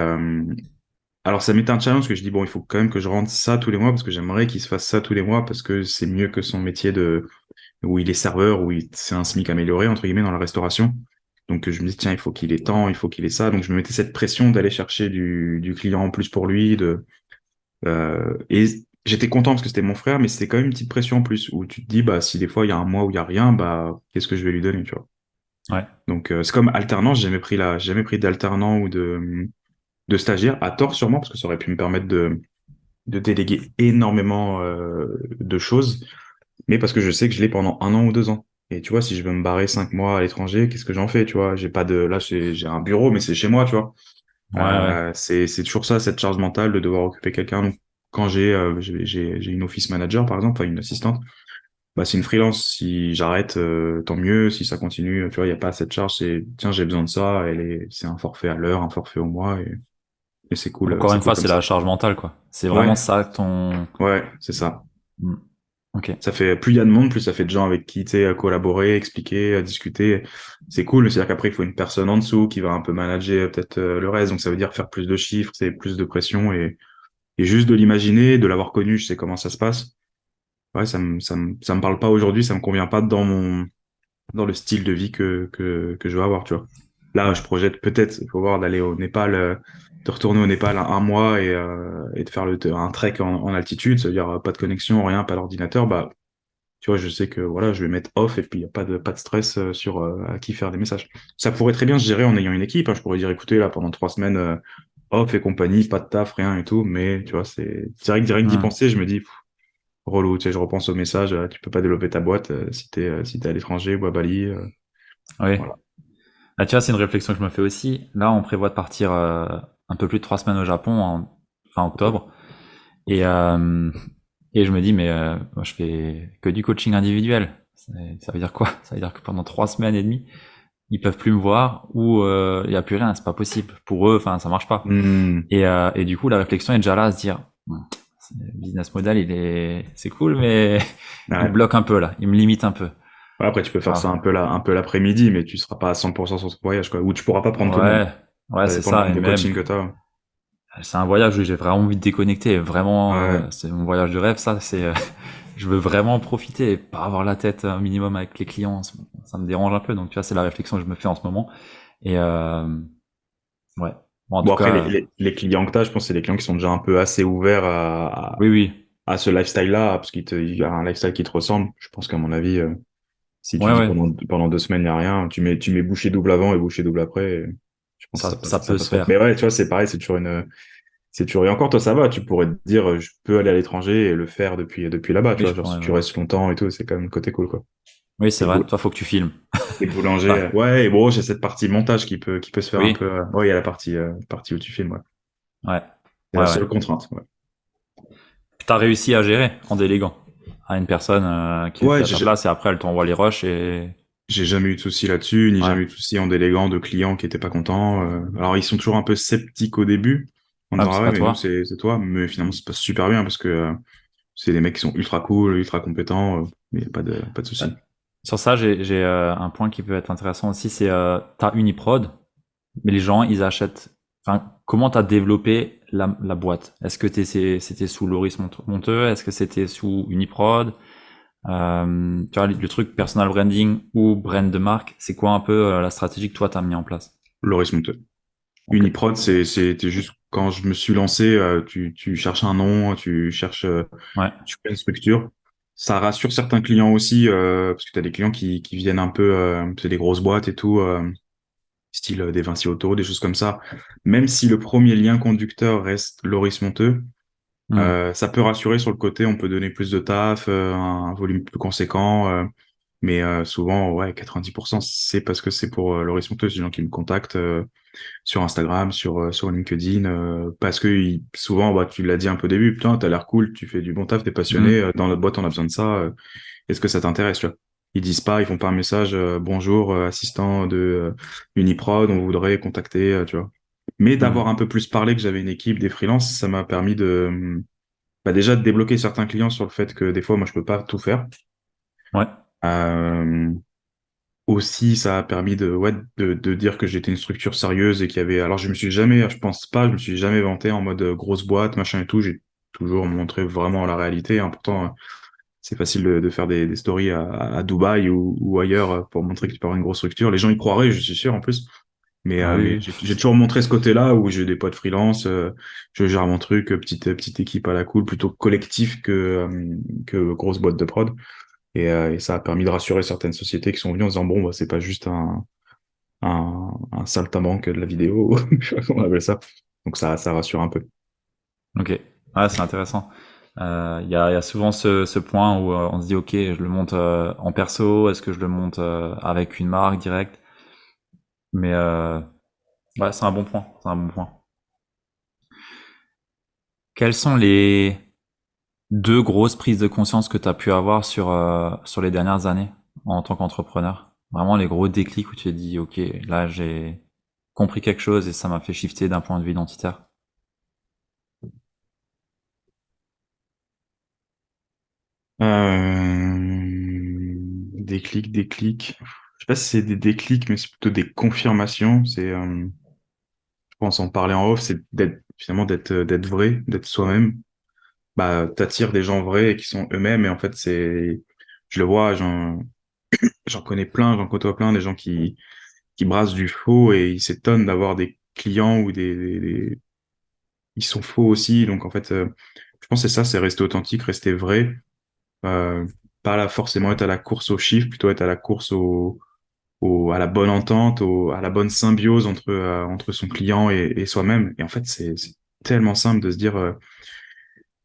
alors ça m'était un challenge parce que je dis bon il faut quand même que je rentre ça tous les mois parce que j'aimerais qu'il se fasse ça tous les mois parce que c'est mieux que son métier de où il est serveur, c'est un SMIC amélioré entre guillemets dans la restauration. Donc je me dis tiens il faut qu'il ait tant, il faut qu'il ait ça. Donc je me mettais cette pression d'aller chercher du client en plus pour lui, et j'étais content parce que c'était mon frère, mais c'était quand même une petite pression en plus, où tu te dis, bah, si des fois il y a un mois où il y a rien, bah, qu'est-ce que je vais lui donner, tu vois. Ouais. Donc, c'est comme alternance, j'ai jamais pris d'alternant ou de stagiaire, à tort sûrement, parce que ça aurait pu me permettre de déléguer énormément, de choses, mais parce que je sais que je l'ai pendant 1 an ou 2 ans. Et tu vois, si je veux me barrer 5 mois à l'étranger, qu'est-ce que j'en fais, tu vois? J'ai pas de, là, j'ai un bureau, mais c'est chez moi, tu vois. Ouais, ouais. C'est toujours ça, cette charge mentale de devoir occuper quelqu'un. Donc, quand j'ai une office manager, par exemple, enfin une assistante, bah, c'est une freelance. Si j'arrête, tant mieux. Si ça continue, tu vois, il n'y a pas cette charge. C'est, tiens, j'ai besoin de ça. C'est un forfait à l'heure, un forfait au mois, et Encore c'est une cool fois, comme c'est ça. la charge mentale, quoi. C'est vraiment Ouais, ça ton. ouais, c'est ça. Hmm. Ok. Ça fait, plus il y a de monde, plus ça fait de gens avec qui, tu sais, collaborer, expliquer, discuter. C'est cool. C'est-à-dire qu'après, il faut une personne en dessous qui va un peu manager peut-être le reste. Donc, ça veut dire faire plus de chiffres, c'est plus de pression et juste de l'imaginer, de l'avoir connu, je sais comment ça se passe. Ouais, ça me parle pas aujourd'hui, ça me convient pas dans le style de vie que je veux avoir, tu vois. Là, Ouais. je projette peut-être, il faut voir, d'aller au Népal, de retourner au Népal un mois et de faire un trek en altitude, c'est-à-dire pas de connexion, rien, pas d'ordinateur, bah, tu vois, je sais que voilà, je vais mettre off et puis il y a pas de stress sur à qui faire des messages. Ça pourrait très bien se gérer en ayant une équipe, hein. Je pourrais dire, écoutez, là, pendant 3 semaines, off et compagnie, pas de taf, rien et tout, mais tu vois, c'est vrai que direct d'y Hmm. penser, je me dis, relou, tu sais, je repense au message, tu peux pas développer ta boîte si t'es à l'étranger ou à Bali, Oui. voilà. Ah, tu vois, c'est une réflexion que je me fais aussi. Là, on prévoit de partir un peu plus de 3 semaines au Japon en fin octobre. Et, euh, et je me dis, mais moi, je fais que du coaching individuel. Ça veut dire quoi? Ça veut dire que pendant 3 semaines et demie, ils peuvent plus me voir ou il y a plus rien. C'est pas possible pour eux. Enfin, ça marche pas. Hmm, Et du coup, la réflexion est déjà là à se dire, le business model, c'est cool, mais il me ouais. bloque un peu là. Il me limite un peu. Ouais, après, tu peux faire ça Voilà. un peu l'après-midi, mais tu seras pas à 100% sur ton voyage, quoi. Ou tu pourras pas prendre tout le monde. Ouais, ouais, Ça c'est dépend le ça. nombre Et de même, coaching que t'as. c'est un voyage où j'ai vraiment envie de déconnecter. Vraiment, Ouais. c'est mon voyage de rêve. Ça, c'est, je veux vraiment profiter et pas avoir la tête un minimum avec les clients. Ça me dérange un peu. Donc, tu vois, c'est la réflexion que je me fais en ce moment. Et ouais. Bon, en Bon, tout après, cas, les clients que t'as, je pense que c'est des clients qui sont déjà un peu assez ouverts oui, oui, à ce lifestyle-là, parce il y a un lifestyle qui te ressemble. Je pense qu'à mon avis, si tu ouais, dis ouais. pendant 2 semaines, il n'y a rien, tu mets bouchée double avant et bouchée double après, et je pense que Ça ça peut se passerait. faire. Mais ouais, tu vois, c'est pareil, c'est toujours, et encore, toi, ça va, tu pourrais te dire, je peux aller à l'étranger et le faire depuis là-bas, tu Oui, vois, je genre, pourrais. si tu Ouais. restes longtemps et tout, c'est quand même le côté cool, quoi. Oui, c'est Et, vrai. bou- Toi, faut que tu filmes. et boulanger, Enfin, ouais, et bon, j'ai cette partie montage qui peut se faire un oui. peu, ouais, il y a la partie où tu filmes, ouais. Ouais. C'est la Ouais, ouais. seule contrainte, ouais. T'as réussi à gérer en déléguant à une personne qui le Ouais, fait à ta place et après elle t'envoie les rushs et j'ai jamais eu de soucis là-dessus, ni ouais. jamais eu de soucis en déléguant de clients qui étaient pas contents. Alors ils sont toujours un peu sceptiques au début, en Ouais, disant c'est ah ouais pas mais nous toi. c'est toi, mais finalement ça se passe super bien parce que c'est des mecs qui sont ultra cool, ultra compétents, mais y a pas de Euh, soucis. Sur ça, j'ai un point qui peut être intéressant aussi, c'est t'as Uniprod, mais les gens ils achètent. Enfin, comment t'as développé la boîte? Est-ce que c'était sous Loris Monteux? Est-ce que c'était sous Uniprod? Tu vois, le truc personal branding ou brand de marque, c'est quoi un peu la stratégie que toi t'as mis en place? Loris Monteux. Ok. Uniprod, c'était juste quand je me suis lancé, tu cherches un nom, Ouais. tu fais une structure. Ça rassure certains clients aussi, parce que tu as des clients qui viennent un peu, c'est des grosses boîtes et tout. Style des Vinci Auto, des choses comme ça. Même si le premier lien conducteur reste Loris Monteux, Ça peut rassurer sur le côté, on peut donner plus de taf, un volume plus conséquent, mais souvent, ouais, 90%, c'est parce que c'est pour le responsable, des gens qui me contactent sur Instagram, sur LinkedIn, parce que souvent, bah, tu l'as dit un peu au début, putain, t'as l'air cool, tu fais du bon taf, t'es passionné, Mm. dans notre boîte, on a besoin de ça, est-ce que ça t'intéresse, tu vois? Ils disent pas, ils font pas un message, bonjour, assistant de Uniprod, on voudrait contacter, tu vois. Mais d'avoir un Mm. peu plus parlé que j'avais une équipe, des freelances, ça m'a permis de bah déjà de débloquer certains clients sur le fait que des fois moi je peux pas tout faire. Ouais. Euh, Aussi ça a permis de ouais de dire que j'étais une structure sérieuse et qu'il y avait alors je me suis jamais je pense pas je me suis jamais vanté en mode grosse boîte machin et tout, j'ai toujours montré vraiment la réalité, hein. Pourtant c'est facile de faire des stories à Dubaï ou ailleurs pour montrer que tu pars une grosse structure, les gens y croiraient, je suis sûr en plus. Ah oui, Mais oui. j'ai toujours montré ce côté-là où j'ai des potes freelance, je gère mon truc, petite équipe à la cool, plutôt collectif que grosse boîte de prod. Et ça a permis de rassurer certaines sociétés qui sont venues en disant bon, bah, c'est pas juste un saltimbanque de la vidéo, je sais pas comment on appelle ça. Donc ça rassure un peu. Ok. Ouais, c'est intéressant. Il y a souvent ce point où on se dit ok, je le monte en perso, est-ce que je le monte avec une marque directe? Mais ouais, c'est un bon point. C'est un bon point. Quelles sont les deux grosses prises de conscience que tu as pu avoir sur les dernières années en tant qu'entrepreneur? Vraiment les gros déclics où tu t'es dit ok, là j'ai compris quelque chose et ça m'a fait shifter d'un point de vue identitaire. Déclic. Je sais pas si c'est des déclics, mais c'est plutôt des confirmations. Je pense en parler en off, c'est finalement d'être vrai, d'être soi-même. Bah, t'attires des gens vrais et qui sont eux-mêmes. Et en fait, je le vois, j'en connais plein, j'en côtoie plein, des gens qui brassent du faux et ils s'étonnent d'avoir des clients ou ils sont faux aussi. Donc, en fait, je pense que c'est ça, c'est rester authentique, rester vrai. Euh, Pas là forcément être à la course aux chiffres, plutôt être à la course à la bonne entente, à la bonne symbiose entre son client et soi-même. Et en fait, c'est tellement simple de se dire,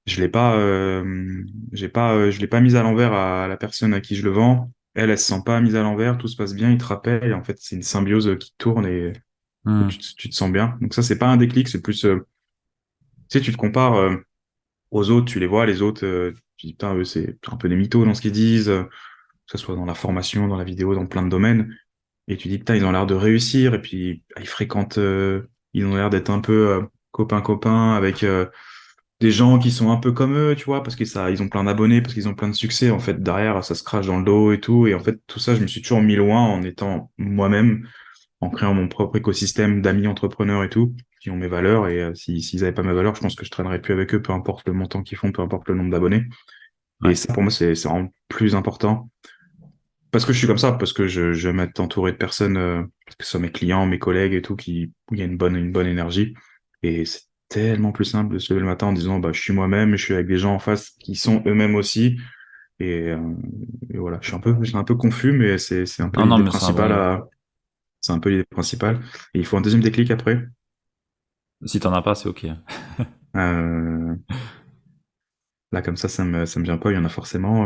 je l'ai pas, je l'ai pas mise à l'envers à la personne à qui je le vends. Elle se sent pas mise à l'envers, tout se passe bien, il te rappelle. Et en fait, c'est une symbiose qui tourne et Hmm. tu te sens bien. Donc ça, c'est pas un déclic, c'est plus, tu sais, tu te compares aux autres, tu les vois, les autres, tu dis, putain, eux, c'est un peu des mythos dans ce qu'ils disent, que ce soit dans la formation, dans la vidéo, dans plein de domaines. Et tu dis, putain, ils ont l'air de réussir. Et puis, ils fréquentent, ils ont l'air d'être un peu copains-copains avec des gens qui sont un peu comme eux, tu vois, parce que ça, ils ont plein d'abonnés, parce qu'ils ont plein de succès. En fait, derrière, ça se crache dans le dos et tout. Et en fait, tout ça, je me suis toujours mis loin en étant moi-même, en créant mon propre écosystème d'amis entrepreneurs et tout, qui ont mes valeurs. Et s'ils avaient pas mes valeurs, je pense que je traînerais plus avec eux, peu importe le montant qu'ils font, peu importe le nombre d'abonnés. Et Ouais. ça, pour moi, c'est vraiment plus important. Parce que je suis comme ça, parce que je vais m'être entouré de personnes, que ce soit mes clients, mes collègues et tout, où il y a une bonne énergie. Et c'est tellement plus simple de se lever le matin en disant, bah, je suis moi-même, je suis avec des gens en face qui sont eux-mêmes aussi. Et, euh, et voilà, je suis un peu confus, mais c'est un peu Non, non, l'idée mais c'est un principale bon. c'est un peu l'idée principale. Et il faut un deuxième déclic après. Si t'en as pas, c'est ok. Euh, Là, comme ça me vient pas, il y en a forcément.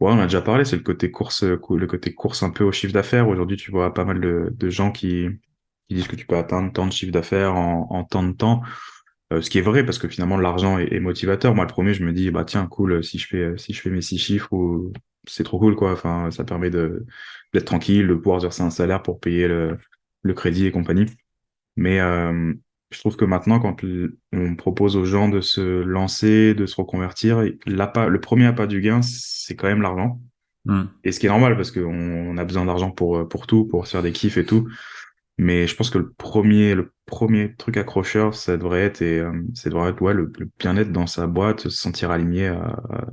Ouais, on a déjà parlé, c'est le côté course un peu au chiffre d'affaires. Aujourd'hui, tu vois pas mal de gens qui disent que tu peux atteindre tant de chiffre d'affaires en tant de temps. Ce qui est vrai, parce que finalement, l'argent est motivateur. Moi, le premier, je me dis, bah tiens, cool, si je fais mes 6 chiffres, ou c'est trop cool, quoi. Enfin, ça permet d'être tranquille, de pouvoir verser un salaire pour payer le crédit et compagnie. Mais je trouve que maintenant, quand on propose aux gens de se lancer, de se reconvertir, le premier appât du gain, c'est quand même l'argent. Hmm. Et ce qui est normal parce qu'on a besoin d'argent pour tout, pour se faire des kiffs et tout. Mais je pense que le premier truc accrocheur, ça devrait être ouais, le bien-être dans sa boîte, se sentir aligné.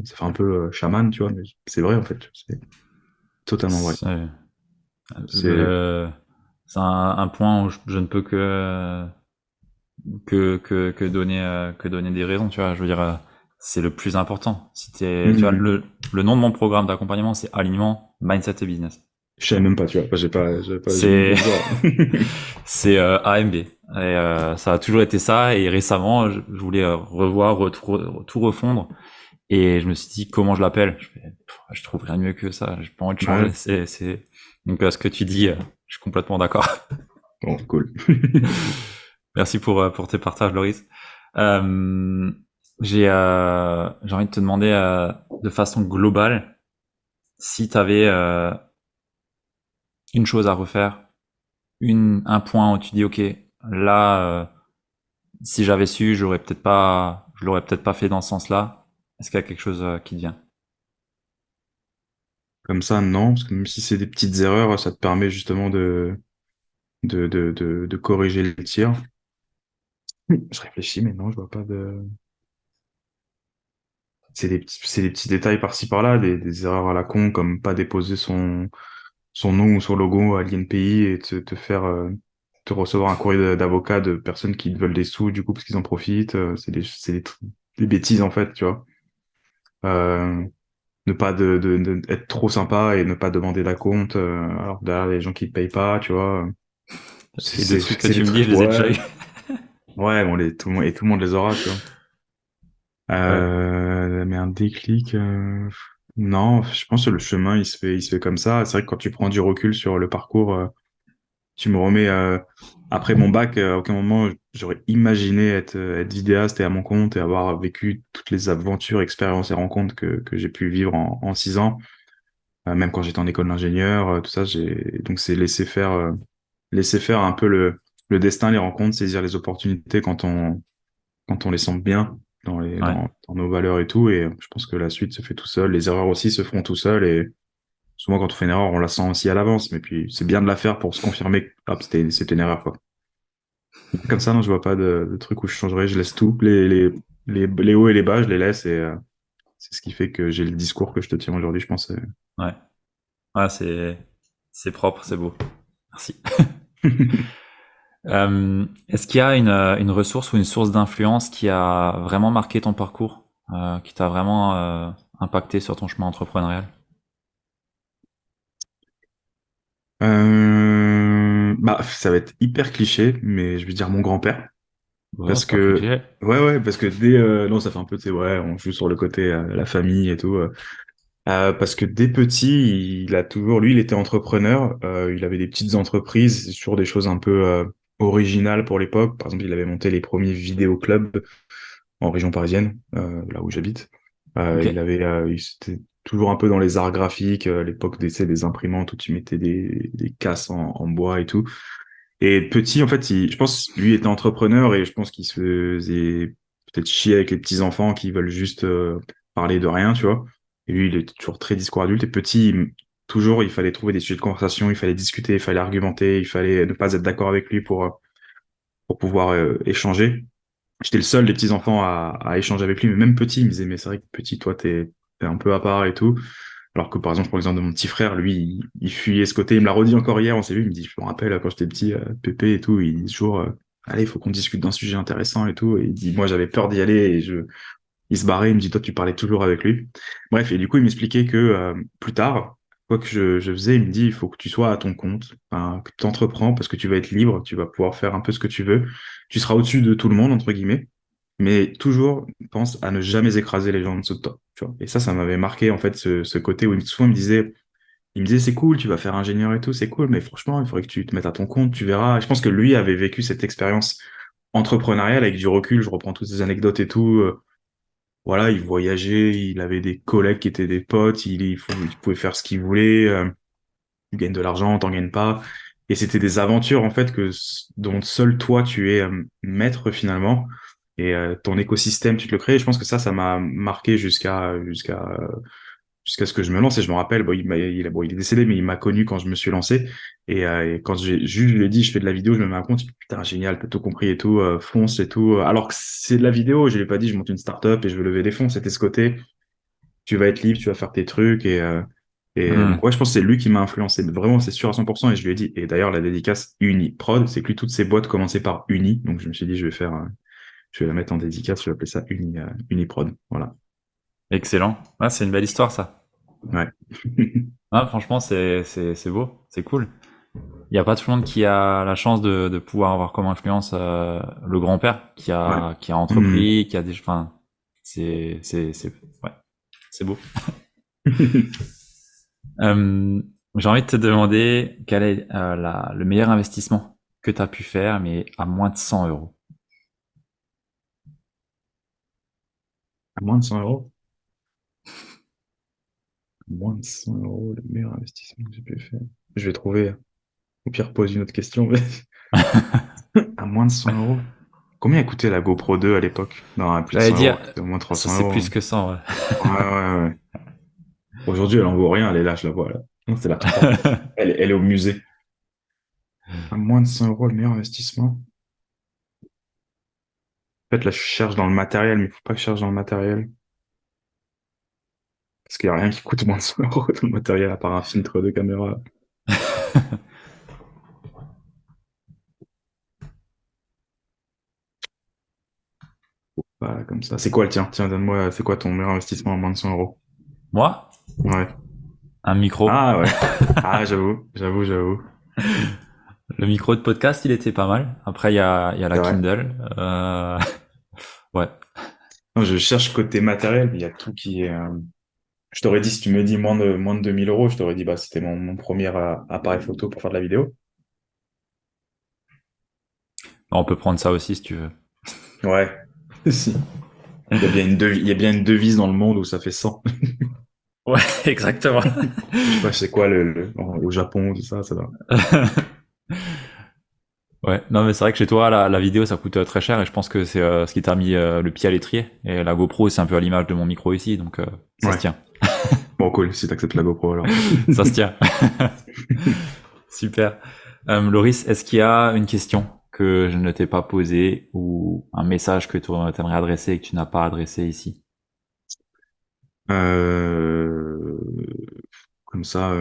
Ça fait un peu chaman, tu vois, mais c'est vrai en fait. C'est totalement vrai. C'est C'est le, c'est un point où je ne peux que donner des raisons, tu vois. Je veux dire, c'est le plus important. Si t'es, tu vois, Mhm. le nom de mon programme d'accompagnement, c'est alignement, mindset et business. Je savais même pas, tu vois. J'ai même pas C'est le genre. c'est AMB. Et ça a toujours été ça. Et récemment, je voulais revoir, tout refondre. Et je me suis dit, comment je l'appelle? Je trouve rien de mieux que ça. J'ai pas envie de changer. Ouais. Donc, ce que tu dis, je suis complètement d'accord. Bon, cool. Merci pour tes partages, Loris. Euh, j'ai envie de te demander, de façon globale, si tu avais une chose à refaire, un point où tu dis, OK, là, si j'avais su, je l'aurais peut-être pas fait dans ce sens-là. Est-ce qu'il y a quelque chose qui te vient? Comme ça, non, parce que même si c'est des petites erreurs, ça te permet justement de corriger les tirs. Je réfléchis, mais non, je vois pas de. C'est des petits détails par-ci par-là, des erreurs à la con, comme pas déposer son nom ou son logo à l'INPI et te faire te recevoir un courrier d'avocat de personnes qui te veulent des sous, du coup, parce qu'ils en profitent. Des bêtises, en fait, tu vois. Euh, ne pas être trop sympa et ne pas demander d'acompte, alors derrière les gens qui te payent pas, tu vois. Les deux trucs que C'est des tu me dis, trucs, je les ai déjà ouais. eu. Ouais, bon, tout le monde les aura, tu vois. Ouais. Mais un déclic, non, je pense que le chemin, il se fait comme ça. C'est vrai que quand tu prends du recul sur le parcours, tu me remets, après mon bac, à aucun moment, j'aurais imaginé être vidéaste et à mon compte et avoir vécu toutes les aventures, expériences et rencontres que j'ai pu vivre en 6 ans. Même quand j'étais en école d'ingénieur, tout ça, donc c'est laisser faire un peu le destin, les rencontres, saisir les opportunités quand on les sent bien Ouais. dans nos valeurs et tout. Et je pense que la suite se fait tout seul. Les erreurs aussi se feront tout seul. Et souvent, quand on fait une erreur, on la sent aussi à l'avance. Mais puis, c'est bien de la faire pour se confirmer que hop, c'était une erreur, quoi. Comme ça, non, je vois pas de truc où je changerais. Je laisse tout. Les hauts et les bas, je les laisse. Et c'est ce qui fait que j'ai le discours que je te tiens aujourd'hui, je pense. Ouais. Ouais, c'est propre, c'est beau. Merci. Est-ce qu'il y a une ressource ou une source d'influence qui a vraiment marqué ton parcours, qui t'a vraiment impacté sur ton chemin entrepreneurial? Bah, ça va être hyper cliché, mais je vais dire mon grand-père. Ouais, Parce c'est pas très que, clair. ouais, parce que non, ça fait un peu, tu sais, ouais, on joue sur le côté, la famille et tout. Parce que dès petit, lui, il était entrepreneur. Il avait des petites entreprises sur des choses un peu originales pour l'époque. Par exemple, il avait monté les premiers vidéoclubs en région parisienne, là où j'habite. Ok. C'était toujours un peu dans les arts graphiques, à l'époque des, tu sais, des imprimantes où tu mettais des casses en bois et tout. Et petit, en fait, je pense, lui était entrepreneur et je pense qu'il se faisait peut-être chier avec les petits enfants qui veulent juste parler de rien, tu vois. Et lui, il était toujours très discours adulte. Et petit, toujours, il fallait trouver des sujets de conversation, il fallait discuter, il fallait argumenter, il fallait ne pas être d'accord avec lui pour pouvoir échanger. J'étais le seul des petits enfants à échanger avec lui, mais même petit, il me disait, mais c'est vrai que petit, toi, t'es un peu à part et tout. Alors que par exemple, pour l'exemple de mon petit frère, lui, il fuyait ce côté. Il me l'a redit encore hier, on s'est vu, il me dit, je me rappelle quand j'étais petit, Pépé et tout, il dit toujours, allez, il faut qu'on discute d'un sujet intéressant et tout. Et il dit, moi, j'avais peur d'y aller et il se barrait, il me dit, toi, tu parlais toujours avec lui. Bref, et du coup, il m'expliquait que plus tard, quoi que je faisais, il me dit, il faut que tu sois à ton compte, enfin, que tu entreprends parce que tu vas être libre, tu vas pouvoir faire un peu ce que tu veux. Tu seras au-dessus de tout le monde, entre guillemets, mais toujours pense à ne jamais écraser les gens en dessous de toi, tu vois. Et ça m'avait marqué, en fait, ce côté où souvent il me disait, c'est cool, tu vas faire ingénieur et tout, c'est cool, mais franchement, il faudrait que tu te mettes à ton compte, tu verras. Et je pense que lui avait vécu cette expérience entrepreneuriale avec du recul, je reprends toutes ces anecdotes et tout. Voilà, il voyageait, il avait des collègues qui étaient des potes, il pouvait faire ce qu'il voulait, tu gagnes de l'argent, t'en gagnes pas. Et c'était des aventures, en fait, dont seul toi, tu es maître finalement. Et ton écosystème, tu te le crées. Et je pense que ça m'a marqué jusqu'à ce que je me lance. Et je me rappelle, bon, bon, il est décédé, mais il m'a connu quand je me suis lancé. Et quand je lui ai dit, je fais de la vidéo, je me mets à compte, putain, génial, t'as tout compris et tout, fonce et tout. Alors que c'est de la vidéo, je lui ai pas dit, je monte une startup et je veux lever des fonds. C'était ce côté, tu vas être libre, tu vas faire tes trucs. Et Hmm. donc, ouais, je pense que c'est lui qui m'a influencé. Mais vraiment, c'est sûr à 100%. Et je lui ai dit, et d'ailleurs, la dédicace Uniprod, c'est que lui, toutes ses boîtes commençaient par Uni. Donc, je me suis dit, je vais la mettre en dédicace, je vais appeler ça Uniprod. Voilà. Excellent. Ah, c'est une belle histoire, ça. Ouais. Ah, franchement, c'est beau, c'est cool. Il n'y a pas tout le monde qui a la chance de pouvoir avoir comme influence le grand-père Ouais. qui a Hmm. entrepris, qui a des, enfin, ouais, c'est beau. Euh, j'ai envie de te demander quel est le meilleur investissement que tu as pu faire, mais à moins de 100 euros. À moins de 100 euros. Moins de 100 euros, le meilleur investissement que j'ai pu faire. Je vais trouver. Au pire, pose une autre question. Mais à moins de 100 euros. Combien a coûté la GoPro 2 à l'époque? Non, à plus de J'allais 100 euros. dire, C'était au moins ça 300 c'est euros. plus que ça, ouais. Ouais, ouais, ouais. Aujourd'hui, elle en vaut rien. Elle est là, je la vois là. Non, c'est la 3. Elle est au musée. À moins de 100 euros, le meilleur investissement. En fait, là, je cherche dans le matériel, mais il faut pas que je cherche dans le matériel. Parce qu'il n'y a rien qui coûte moins de 100 euros dans le matériel, à part un filtre de caméra. Voilà, comme ça. C'est quoi le tien? Tiens, donne-moi, c'est quoi ton meilleur investissement à moins de 100 euros? Moi, Ouais. un micro. Ah ouais. Ah, j'avoue. Le micro de podcast, il était pas mal. Après, il y a la C'est vrai. Kindle. Ouais. Non, je cherche côté matériel, mais il y a tout qui est. Je t'aurais dit, si tu me dis moins de 2000 euros, je t'aurais dit, bah, c'était mon premier appareil photo pour faire de la vidéo. On peut prendre ça aussi si tu veux. Ouais. Si. Il y a bien une devise dans le monde où ça fait 100. Ouais, exactement. Je sais pas, c'est quoi au Japon, tout ça, ça va. Ouais, non mais c'est vrai que chez toi la vidéo ça coûte très cher et je pense que c'est ce qui t'a mis le pied à l'étrier et la GoPro c'est un peu à l'image de mon micro ici donc ça se Ouais. tient. Bon, cool, si t'acceptes la GoPro alors. Ça se tient. Super. Loris, est-ce qu'il y a une question que je ne t'ai pas posée ou un message que tu aimerais adresser et que tu n'as pas adressé ici? Euh, comme ça,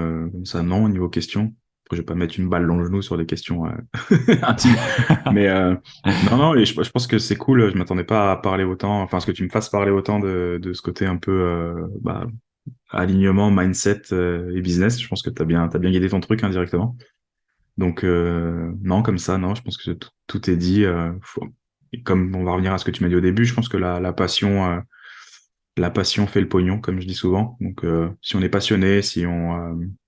non, au niveau question. Après, je vais pas mettre une balle dans le genou sur des questions intimes. Mais non, non, et je pense que c'est cool. Je m'attendais pas à parler autant, enfin, ce que tu me fasses parler autant de ce côté un peu bah, alignement, mindset et business. Je pense que t'as bien guidé ton truc indirectement. Donc non, comme ça, non, je pense que tout est dit. Et comme on va revenir à ce que tu m'as dit au début, je pense que la passion fait le pognon, comme je dis souvent. Donc, si on est passionné, si on,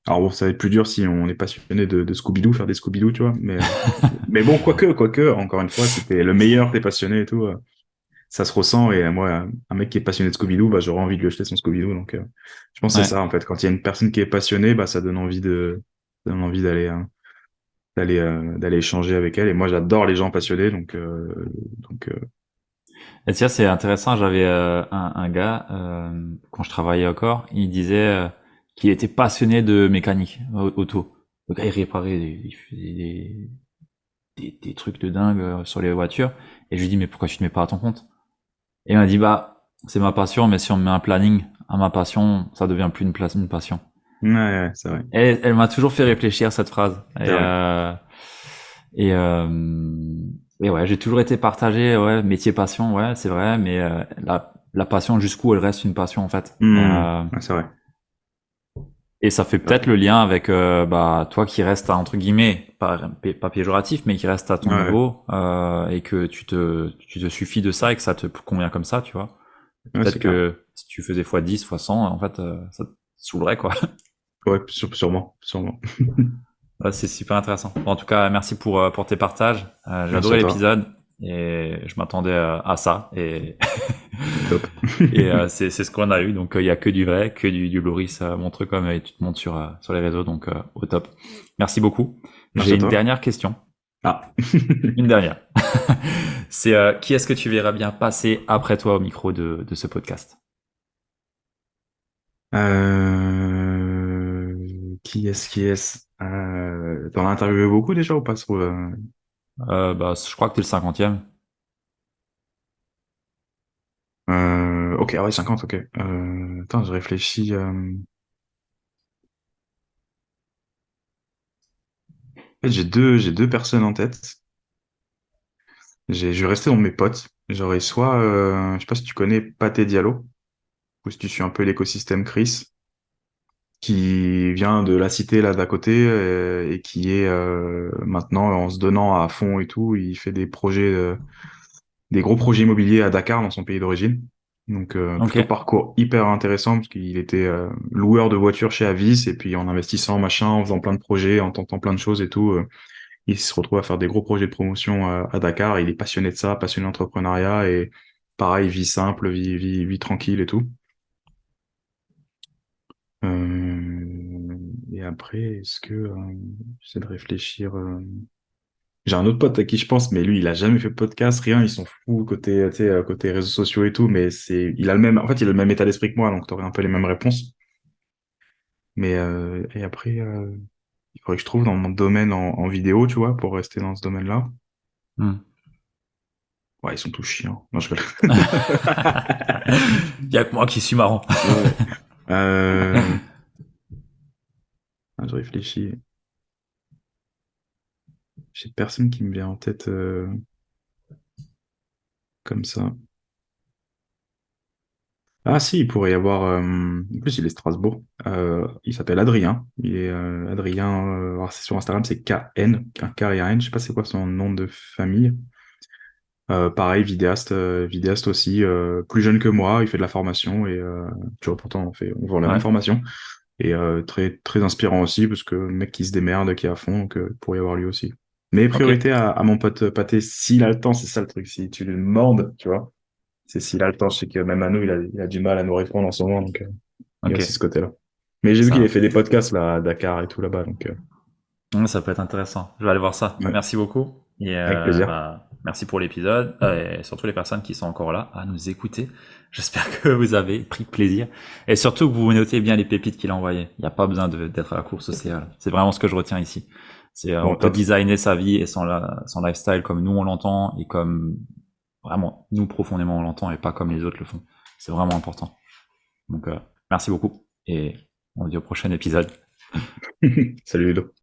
alors bon, ça va être plus dur si on est passionné de Scooby-Doo, faire des Scooby-Doo, tu vois. Mais bon, quoique, encore une fois, si t'es le meilleur, t'es passionné et tout, ça se ressent. Et moi, un mec qui est passionné de Scooby-Doo, bah, j'aurais envie de lui acheter son Scooby-Doo. Donc, je pense que c'est Ouais. ça, en fait. Quand il y a une personne qui est passionnée, bah, ça donne envie d'aller échanger avec elle. Et moi, j'adore les gens passionnés, donc, Et tiens, c'est intéressant. J'avais un gars quand je travaillais encore, il disait qu'il était passionné de mécanique auto. Le gars, il réparait, il faisait des trucs de dingue sur les voitures. Et je lui dis, mais pourquoi tu te mets pas à ton compte? Et il m'a dit, bah, c'est ma passion, mais si on me met un planning à ma passion, ça devient plus une passion. ouais, ouais, c'est vrai. Et elle m'a toujours fait réfléchir cette phrase. C'est vrai. Et, euh, et ouais, j'ai toujours été partagé, ouais, métier passion, ouais, c'est vrai, mais la passion jusqu'où elle reste une passion en fait. Ouais, c'est vrai. Et ça fait peut-être le lien avec bah toi qui reste à, entre guillemets pas péjoratif, mais qui reste à ton Ouais, niveau et que tu te suffis de ça et que ça te convient comme ça, tu vois. ouais, Peut-être c'est clair. que si tu faisais fois 10 fois 100 en fait, ça te saoulerait quoi. Ouais, sûrement. Ouais, c'est super intéressant. Bon, en tout cas, merci pour tes partages. J'ai Merci adoré à toi. l'épisode et je m'attendais à ça et Top. et c'est ce qu'on a eu. Donc il y a que du vrai, que du Loris montre comme et tu te montres sur les réseaux. Donc au top. Merci beaucoup. Merci J'ai à une toi. dernière question. Ah. Une dernière. C'est qui est-ce que tu verras bien passer après toi au micro de ce podcast? Qui est-ce? T'en as interviewé beaucoup déjà ou pas sur, Bah, je crois que t'es le 50e. Ok, ah ouais, 50, ok. Attends, je réfléchis. En fait, j'ai deux personnes en tête. Je vais rester dans mes potes. J'aurais soit, je sais pas si tu connais Pathé Diallo, ou si tu suis un peu l'écosystème Chris. qui vient de la cité là d'à côté et qui est maintenant en se donnant à fond et tout, il fait des projets, des gros projets immobiliers à Dakar dans son pays d'origine. Donc Ok. plutôt parcours hyper intéressant parce qu'il était loueur de voitures chez Avis et puis en investissant machin, en faisant plein de projets, en tentant plein de choses et tout, il se retrouve à faire des gros projets de promotion à Dakar. Il est passionné de ça, passionné d'entrepreneuriat et pareil, vie simple, vie tranquille et tout. Et après, est-ce que j'essaie de réfléchir. J'ai un autre pote à qui je pense, mais lui, il a jamais fait de podcast, rien. Ils sont fous côté, tu sais, côté réseaux sociaux et tout, mais il a le même, en fait, il a le même état d'esprit que moi, donc t'aurais un peu les mêmes réponses. Mais et après, il faudrait que je trouve dans mon domaine en vidéo, tu vois, pour rester dans ce domaine-là. Hmm. Ouais, ils sont tous chiants. Non, je rigole. Il y a que moi qui suis marrant. Ouais. Euh... je réfléchis. J'ai personne qui me vient en tête comme ça. Ah si, il pourrait y avoir. En plus, il est Strasbourg. Il s'appelle Adrien. Il est Adrien. Alors, c'est sur Instagram, c'est KN, un K et un N. Je sais pas c'est quoi son nom de famille. Pareil, vidéaste aussi. Plus jeune que moi, il fait de la formation et tu vois pourtant on voit la même Ouais. formation et très très inspirant aussi parce que le mec qui se démerde, qui est à fond, donc il pourrait y avoir lui aussi. Mais Ok. priorité à mon pote Pathé, s'il a le temps, c'est ça le truc. Si tu le demandes, tu vois. C'est s'il a le temps, je sais que même à nous, il a du mal à nous répondre en ce moment, donc il y a Ok. aussi ce côté-là. Mais j'ai vu Ça qu'il a fait des marche. podcasts là, à Dakar et tout là-bas, donc Ça peut être intéressant. Je vais aller voir ça. ouais, Merci beaucoup. Et avec plaisir. bah, merci pour l'épisode. Et surtout les personnes qui sont encore là à nous écouter. J'espère que vous avez pris plaisir. Et surtout que vous notez bien les pépites qu'il a envoyées. Il n'y a pas besoin d'être à la course. C'est vraiment ce que je retiens ici. On Bon, peut top. designer sa vie et son lifestyle comme nous on l'entend et comme vraiment nous profondément on l'entend et pas comme les autres le font. C'est vraiment important. Donc merci beaucoup. Et on se dit au prochain épisode. Salut Ludo.